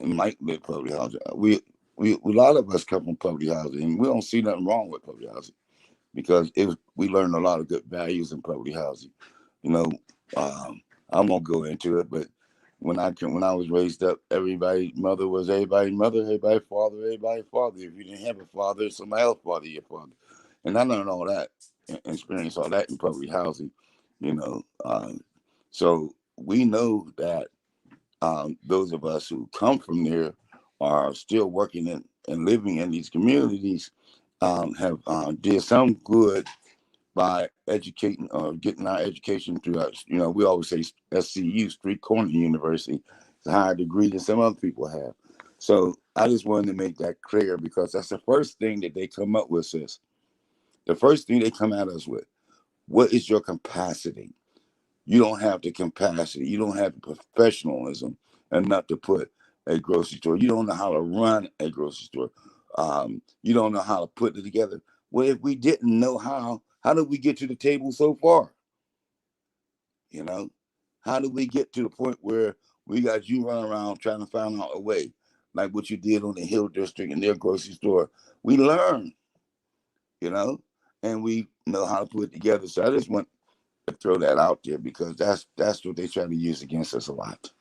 Mike did public housing. We a lot of us come from public housing, and we don't see nothing wrong with public housing because we learned a lot of good values in public housing. I won't go into it, but when I was raised up, everybody's mother was everybody's mother, everybody's father, everybody's father. If you didn't have a father, somebody else father your father. And I learned all that, experienced all that in public housing. So we know that those of us who come from there are still working and living in these communities, have did some good by educating or getting our education through us. You know, we always say SCU, Street Corner University, it's a higher degree than some other people have. So I just wanted to make that clear because that's the first thing that they come up with, sis. The first thing they come at us with, what is your capacity? You don't have the capacity. You don't have the professionalism enough to put a grocery store. You don't know how to run a grocery store. You don't know how to put it together. Well, if we didn't know how did we get to the table so far? You know, how did we get to the point where we got you running around trying to find out a way, like what you did on the Hill District and their grocery store? We learn, you know, and we know how to put it together. So I just want to throw that out there because that's what they try to use against us a lot.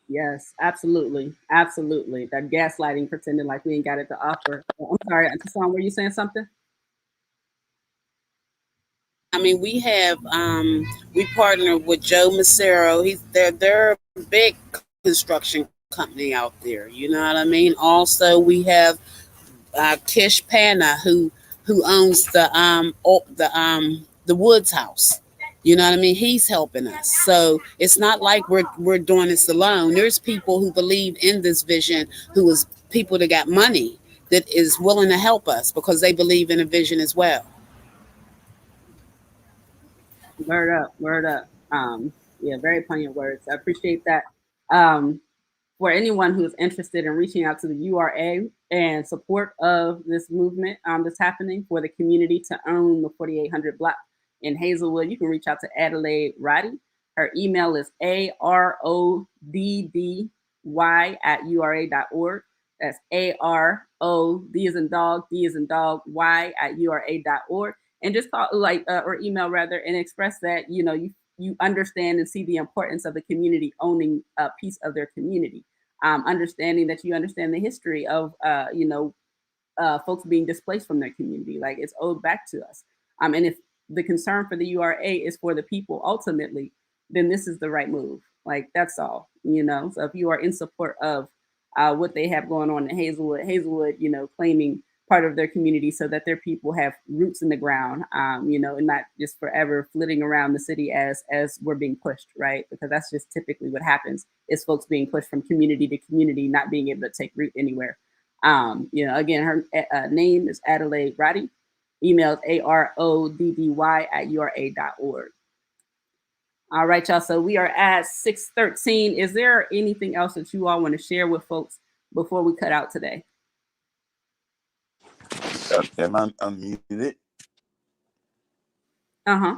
Yes, absolutely, absolutely. That gaslighting, pretending like we ain't got it to offer. Oh, I'm sorry, Hassan, were you saying something? I mean, we partner with Joe Macero. They're a big construction company out there. You know what I mean? Also, we have Kish Panna who owns the Woods House. You know what I mean? He's helping us. So it's not like we're doing this alone. There's people who believe in this vision, who is people that got money that is willing to help us because they believe in a vision as well. Word up, word up. Yeah, very poignant words. I appreciate that. Um, for anyone who is interested in reaching out to the URA and support of this movement that's happening for the community to own the 4800 block in Hazelwood, you can reach out to Adelaide Roddy. Her email is aroddy@ura.org. That's AROD as in dog, D as in dog, Y@ura.org. And just call or email rather and express that you understand and see the importance of the community owning a piece of their community, understanding that you understand the history of folks being displaced from their community, like it's owed back to us. And if the concern for the URA is for the people ultimately, then this is the right move. Like that's all. So if you are in support of what they have going on in Hazelwood, claiming part of their community so that their people have roots in the ground, and not just forever flitting around the city as we're being pushed, right? Because that's just typically what happens is folks being pushed from community to community, not being able to take root anywhere. Again, her name is Adelaide Roddy. Email is aroddy@ura.org. All right, y'all. So we are at 6:13. Is there anything else that you all want to share with folks before we cut out today? Am I unmuted? Uh-huh.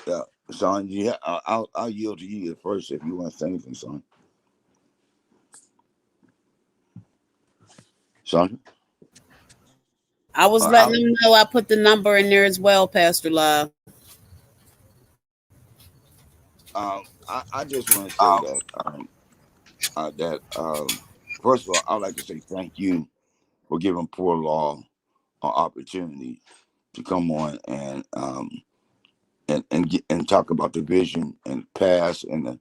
Yeah, Sean. Yeah, I'll yield to you at first if you want to say anything, Sean. Sean. I was letting them know I put the number in there as well, Pastor Love. I just want to say that first of all, I'd like to say thank you for giving Poor Law an opportunity to come on and talk about the vision and past and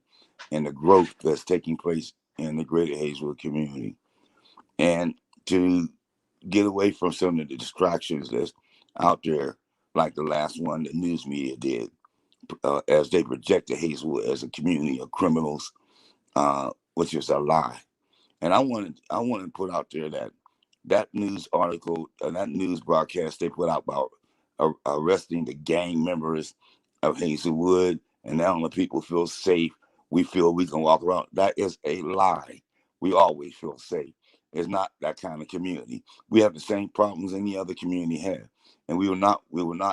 the growth that's taking place in the greater Hazelwood community, and to get away from some of the distractions that's out there, like the last one the news media did, as they projected Hazelwood as a community of criminals, which is a lie. And I want to put out there that news article, that news broadcast they put out about arresting the gang members of Hazelwood, and now the people feel safe. We feel we can walk around. That is a lie. We always feel safe. It's not that kind of community. We have the same problems any other community has. And we were not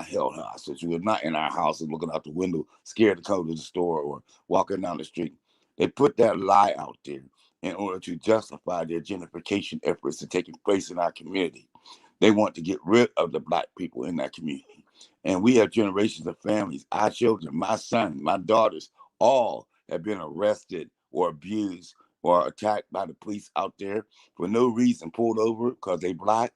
held hostage. We were not in our houses looking out the window, scared to come to the store or walking down the street. They put that lie out there in order to justify their gentrification efforts that are taking place in our community. They want to get rid of the black people in that community. And we have generations of families, our children, my son, my daughters, all have been arrested or abused or attacked by the police out there for no reason, pulled over because they black,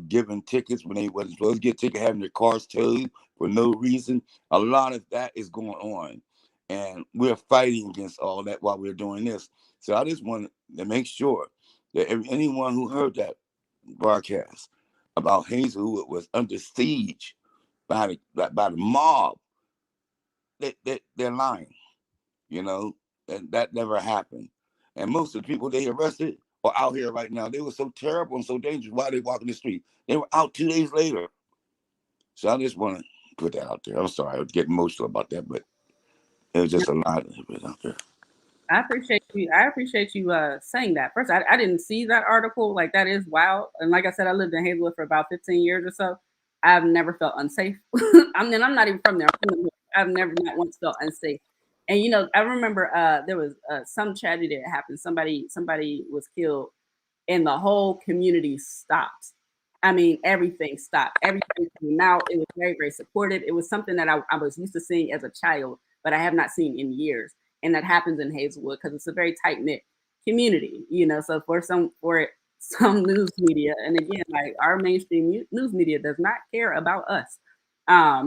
given tickets when they wasn't supposed to get tickets, having their cars towed for no reason. A lot of that is going on. And we're fighting against all that while we're doing this. So I just want to make sure that anyone who heard that broadcast, about Hazelwood was under siege by the mob, they're lying, you know, and that never happened. And most of the people they arrested are out here right now. They were so terrible and so dangerous while they walking the street. They were out 2 days later. So I just want to put that out there. I'm sorry, I was getting emotional about that, but it was just a lot of it out there. I appreciate you. I appreciate you saying that. First, I didn't see that article. Like that is wild. And like I said, I lived in Hazelwood for about 15 years or so. I've never felt unsafe. I mean, I'm not even from there. I've never not once felt unsafe. And you know, I remember there was some tragedy that happened. Somebody was killed, and the whole community stopped. I mean, everything stopped. Everything came out. It was very, very supportive. It was something that I was used to seeing as a child, but I have not seen in years. And that happens in Hazelwood because it's a very tight knit community, you know. So some news media, and again, like our mainstream news media does not care about us,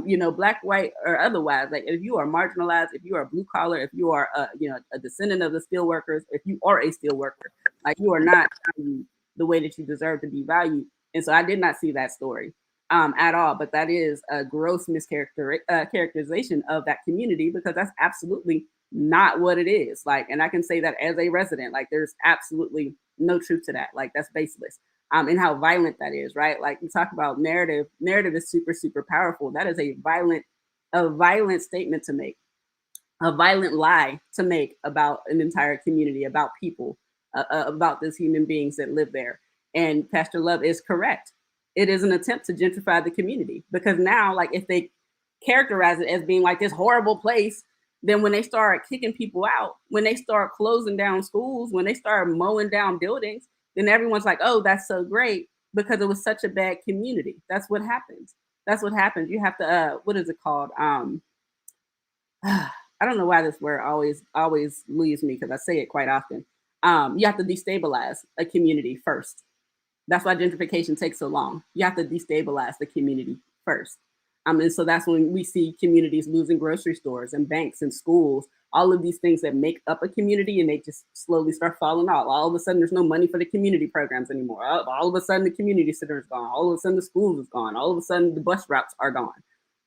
you know, black, white, or otherwise. Like if you are marginalized, if you are blue collar, if you are you know, a descendant of the steel workers, if you are a steel worker, like you are not the way that you deserve to be valued. And so I did not see that story at all. But that is a gross characterization of that community because that's absolutely not what it is. Like, and I can say that as a resident, like there's absolutely no truth to that. Like that's baseless. And how violent that is, right? Like you talk about narrative. Narrative is super, super powerful. That is a violent statement to make, a violent lie to make about an entire community, about people, about these human beings that live there. And Pastor Love is correct. It is an attempt to gentrify the community because now, like, if they characterize it as being like this horrible place, then when they start kicking people out, when they start closing down schools, when they start mowing down buildings, then everyone's like, oh, that's so great because it was such a bad community. That's what happens. That's what happens. You have to, what is it called? I don't know why this word always leaves me because I say it quite often. You have to destabilize a community first. That's why gentrification takes so long. You have to destabilize the community first. And so that's when we see communities losing grocery stores and banks and schools, all of these things that make up a community, and they just slowly start falling off. All of a sudden, there's no money for the community programs anymore. All of a sudden, the community center is gone. All of a sudden, the schools is gone. All of a sudden, the bus routes are gone.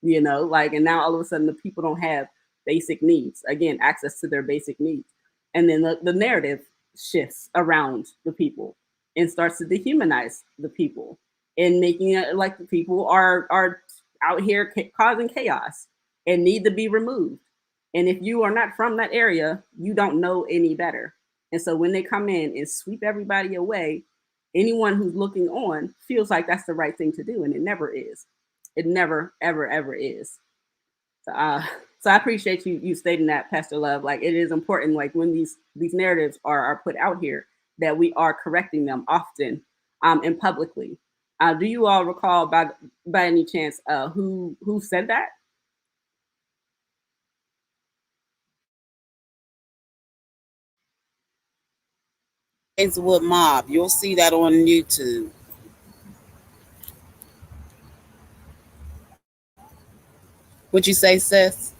You know, like, and now all of a sudden, the people don't have basic needs. Again, access to their basic needs. And then the narrative shifts around the people and starts to dehumanize the people and making it like the people are out here causing chaos and need to be removed. And if you are not from that area, you don't know any better. And so when they come in and sweep everybody away, anyone who's looking on feels like that's the right thing to do, and it never is. It never, ever, ever is. So, so I appreciate you stating that, Pastor Love. Like it is important, like when these narratives are put out here, that we are correcting them often, and publicly. Do you all recall by any chance who said that? Hazelwood Mob. You'll see that on YouTube. What you say, sis?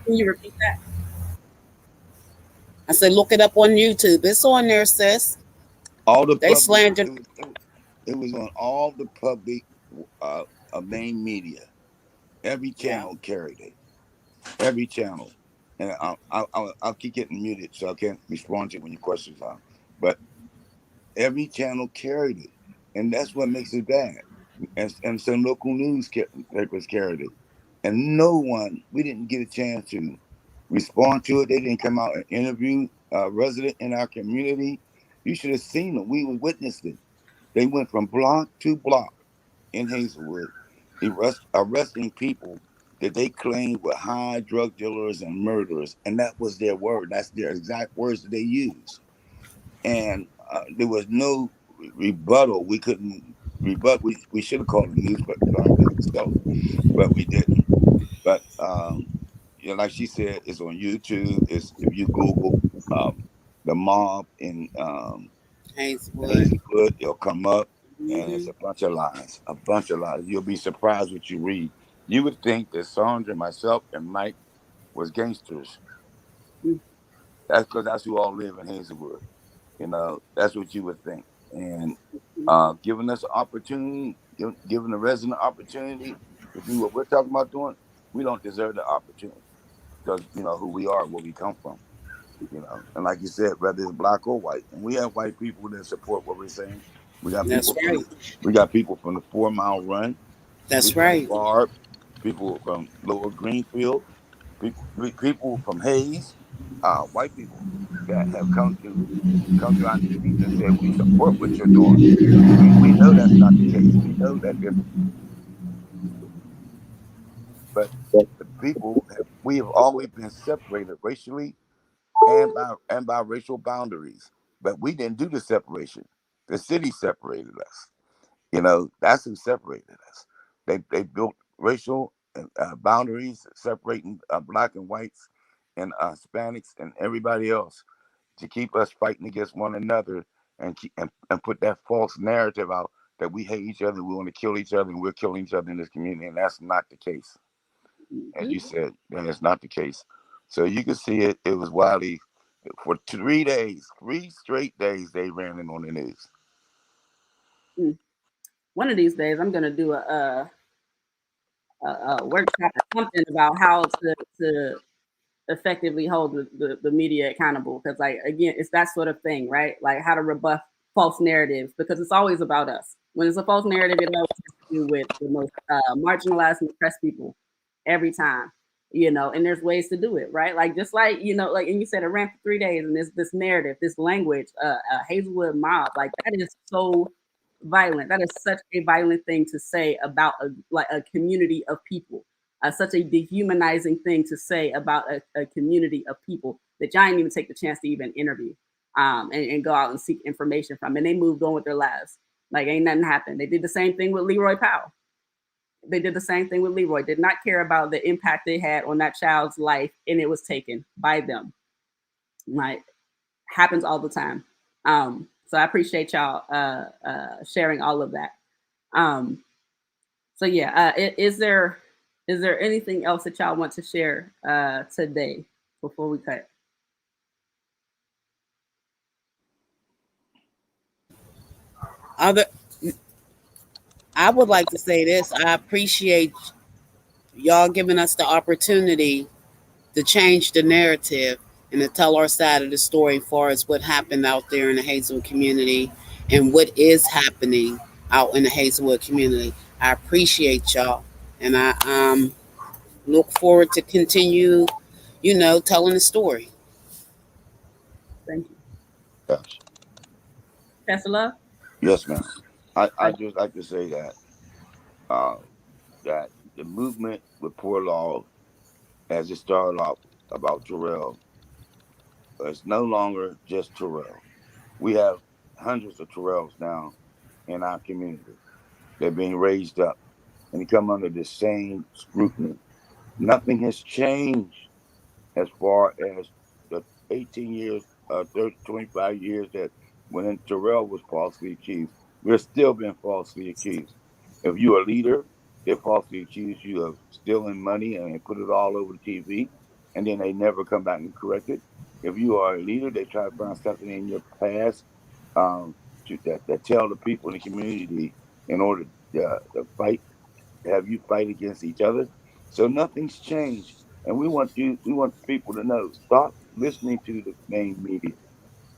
Can you repeat that? I said, look it up on YouTube. It's on there, sis. All the They public, slandered. it was on all the public uh, main media. Every Yeah. channel carried it. Every channel. And I'll keep getting muted, so I can't respond to you when your questions are. But every channel carried it, and that's what makes it bad. And some local newspapers carried it, and no one. We didn't get a chance to respond to it. They didn't come out and interview a resident in our community. You should have seen them. We witnessed it. They went from block to block in Hazelwood, arresting people that they claimed were high drug dealers and murderers, and that was their word. That's their exact words that they used. And there was no rebuttal. We couldn't rebut. We should have called the newspaper itself, but we didn't. But you know, like she said, it's on YouTube. It's if you Google the mob in Hazelwood. Hazelwood, it'll come up, and it's Mm-hmm. a bunch of lies. A bunch of lies. You'll be surprised what you read. You would think that Saundra, myself, and Mike was gangsters. Mm. That's because that's who all live in Hazelwood. That's what you would think. And giving us an opportunity, giving the resident opportunity to do what we're talking about doing, we don't deserve the opportunity because who we are, where we come from. And like you said, whether it's black or white, and we have white people that support what we're saying. We got That's people right. from the 4 Mile Run, That's people from right. Barb, people from Lower Greenfield, people from Hayes, white people that have come to our meetings and said we support what you're doing. We know that's not the case. We know that there's, but the people we have always been separated racially and by racial boundaries. But we didn't do the separation. The city separated us. That's who separated us. They built racial boundaries separating black and whites and Hispanics and everybody else to keep us fighting against one another and put that false narrative out that we hate each other, we want to kill each other, and we're killing each other in this community, and that's not the case. As you said, that is not the case. So you can see it. It was wildly for 3 days, 3 straight days. They ran it on the news. One of these days, I'm gonna do a workshop or something about how to effectively hold the media accountable, because like again it's that sort of thing, right? Like how to rebuff false narratives, because it's always about us. When it's a false narrative, it always has to do with the most marginalized and oppressed people every time. And there's ways to do it, right? Like just like like, and you said it ran for 3 days, and this narrative, this language, Hazelwood mob, like that is so violent. That is such a violent thing to say about a community of people, such a dehumanizing thing to say about a community of people that y'all didn't even take the chance to even interview, and go out and seek information from. And they moved on with their lives. Like ain't nothing happened. They did the same thing with Leroy Powell. They did the same thing with Leroy. Did not care about the impact they had on that child's life, and it was taken by them. Like happens all the time. So I appreciate y'all sharing all of that. Um, so yeah, is there anything else that y'all want to share today before we cut? Other, I would like to say this. I appreciate y'all giving us the opportunity to change the narrative and to tell our side of the story as far as what happened out there in the Hazelwood community and what is happening out in the Hazelwood community. I appreciate y'all, and I look forward to continue, telling the story. Thank you, Yes, Pastor Love. yes, ma'am. I Uh, just like to say uh, that the movement with poor law, as it started off about Terrell, is no longer just Terrell. We have hundreds of Terrells now in our community. They're being raised up and they come under the same scrutiny. Nothing has changed as far as the 18 years, 30, 25 years that when Terrell was falsely accused, we're still being falsely accused. If you're a leader, they falsely accuse you of stealing money and put it all over the TV, and then they never come back and correct it. If you are a leader, they try to find something in your past um, that tell the people in the community in order to fight, have you fight against each other. So nothing's changed. And we want people to know, stop listening to the main media.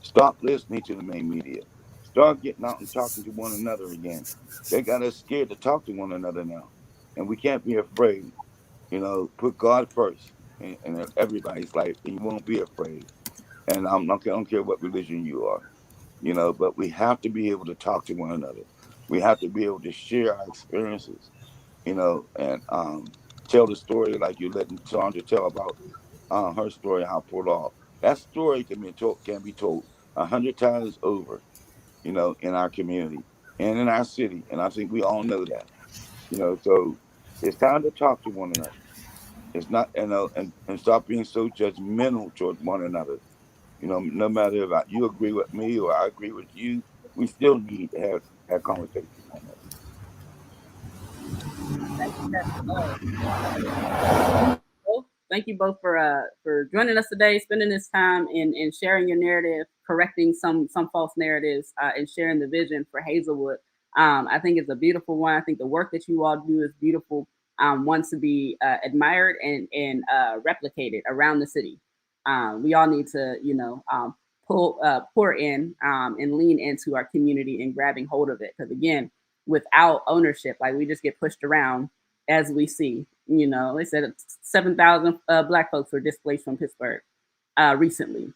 Stop listening to the main media. Start getting out and talking to one another again. They got us scared to talk to one another now. And we can't be afraid. Put God first in everybody's life, and you won't be afraid. And I don't care what religion you are, but we have to be able to talk to one another. We have to be able to share our experiences, and tell the story like you letting Saundra tell about her story, how pulled off. That story can be told 100 times over, in our community and in our city, and I think we all know that. So it's time to talk to one another. It's not, and stop being so judgmental toward one another. No matter if you agree with me or I agree with you, we still need to have conversations on this. Thank you, Pastor Love. thank you both for joining us today, spending this time and sharing your narrative, correcting some false narratives, and sharing the vision for Hazelwood. I think it's a beautiful one. I think the work that you all do is beautiful. One to be admired and replicated around the city. We all need to, pour in and lean into our community and grabbing hold of it. Because again, without ownership, like we just get pushed around as we see. They said 7,000 Black folks were displaced from Pittsburgh recently.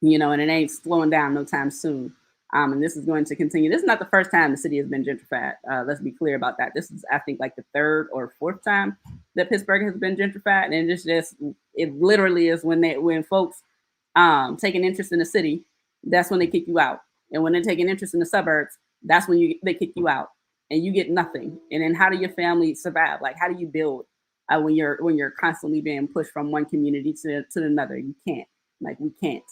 And it ain't slowing down no time soon. And this is going to continue. This is not the first time the city has been gentrified. Let's be clear about that. This is, I think, like the third or fourth time that Pittsburgh has been gentrified. And it literally is when folks take an interest in the city, that's when they kick you out. And when they take an interest in the suburbs, that's when they kick you out and you get nothing. And then how do your family survive? Like, how do you build when you're constantly being pushed from one community to another? You can't. Like, we can't.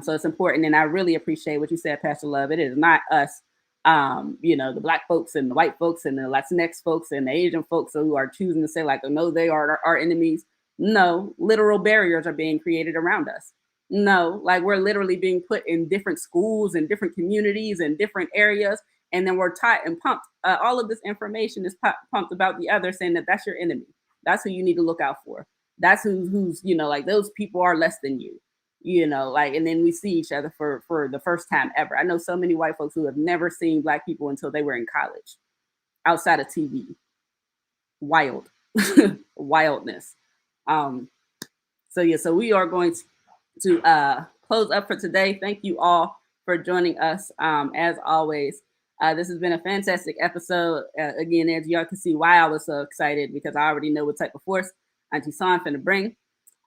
So it's important. And I really appreciate what you said, Pastor Love. It is not us, the Black folks and the white folks and the Latinx folks and the Asian folks who are choosing to say, like, oh, no, they are our enemies. No, literal barriers are being created around us. No, like we're literally being put in different schools and different communities and different areas. And then we're taught and pumped. All of this information is pumped about the other, saying that that's your enemy. That's who you need to look out for. That's who's like those people are less than you. And then we see each other for the first time ever. I know so many white folks who have never seen Black people until they were in college, outside of TV. Wild, wildness. So we are going to close up for today. Thank you all for joining us. As always, this has been a fantastic episode. Again, as y'all can see why I was so excited, because I already know what type of force Auntie Son finna bring.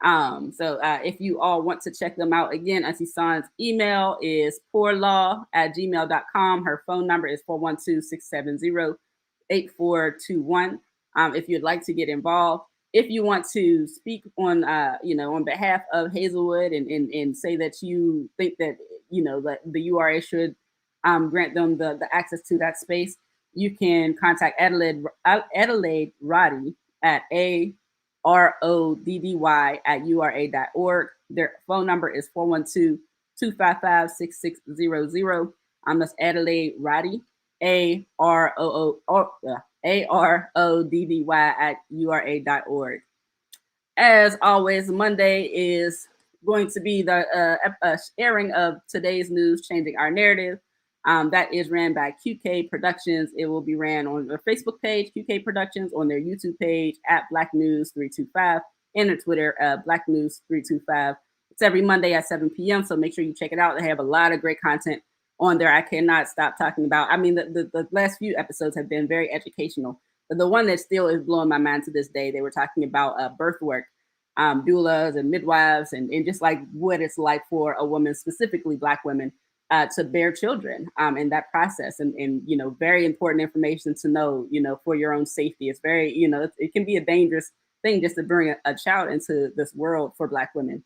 So if you all want to check them out, again, Auntie Son's email is poorlaw@gmail.com. Her phone number is 412-670-8421. If you'd like to get involved, if you want to speak on, on behalf of Hazelwood and say that you think that, that the URA should grant them the access to that space, you can contact Adelaide Roddy at RODDY@URA.org. Their phone number is 412-255-6600. That's Adelaide Roddy, ARODDY@URA.org. As always, Monday is going to be the airing of today's news, Changing Our Narrative. That is ran by QK Productions. It will be ran on their Facebook page, QK Productions, on their YouTube page at Black News 325, and their Twitter, Black News 325. It's every Monday at 7 p.m. So make sure you check it out. They have a lot of great content on there. I cannot stop talking about. I mean, the last few episodes have been very educational. But the one that still is blowing my mind to this day, they were talking about birth work, doulas and midwives, and just like what it's like for a woman, specifically Black women, to bear children in that process, and very important information to know, for your own safety. It's very, it can be a dangerous thing just to bring a child into this world for Black women.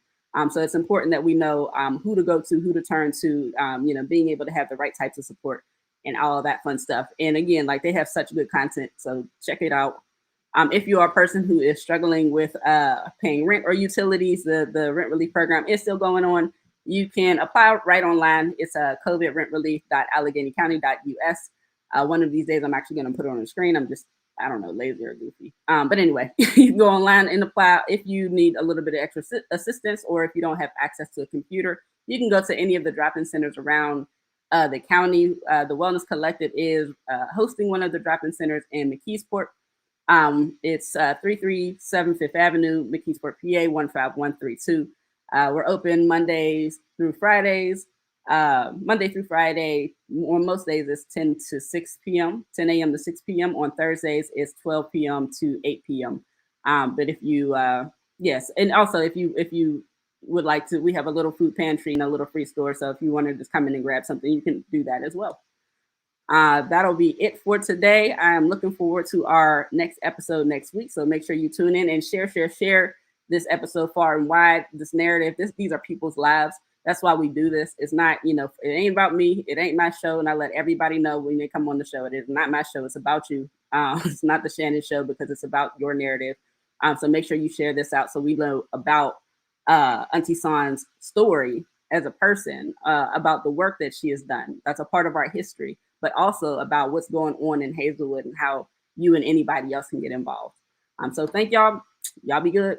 So it's important that we know who to go to, who to turn to, being able to have the right types of support and all of that fun stuff. And again, like, they have such good content, so check it out. If you are a person who is struggling with paying rent or utilities, the rent relief program is still going on. You can apply right online. It's covidrentrelief.alleghenycounty.us. One of these days, I'm actually going to put it on the screen. I'm just, I don't know, lazy or goofy. But anyway, you can go online and apply. If you need a little bit of extra assistance, or if you don't have access to a computer, you can go to any of the drop-in centers around the county. The Wellness Collective is hosting one of the drop-in centers in McKeesport. It's 337 Fifth Avenue, McKeesport, PA 15132. We're open Mondays through Fridays. Monday through Friday, on most days it's 10 to 6 p.m., 10 a.m. to 6 p.m. On Thursdays, it's 12 p.m. to 8 p.m. But if you, yes, and also if you would like to, we have a little food pantry and a little free store. So if you want to just come in and grab something, you can do that as well. That'll be it for today. I am looking forward to our next episode next week. So make sure you tune in and share this episode far and wide, this narrative. These are people's lives. That's why we do this. It's not, it ain't about me. It ain't my show. And I let everybody know when they come on the show, it is not my show. It's about you. It's not the Shannon show, because it's about your narrative. So make sure you share this out so we know about Auntie San's story as a person, about the work that she has done. That's a part of our history, but also about what's going on in Hazelwood and how you and anybody else can get involved. So thank y'all. Y'all be good.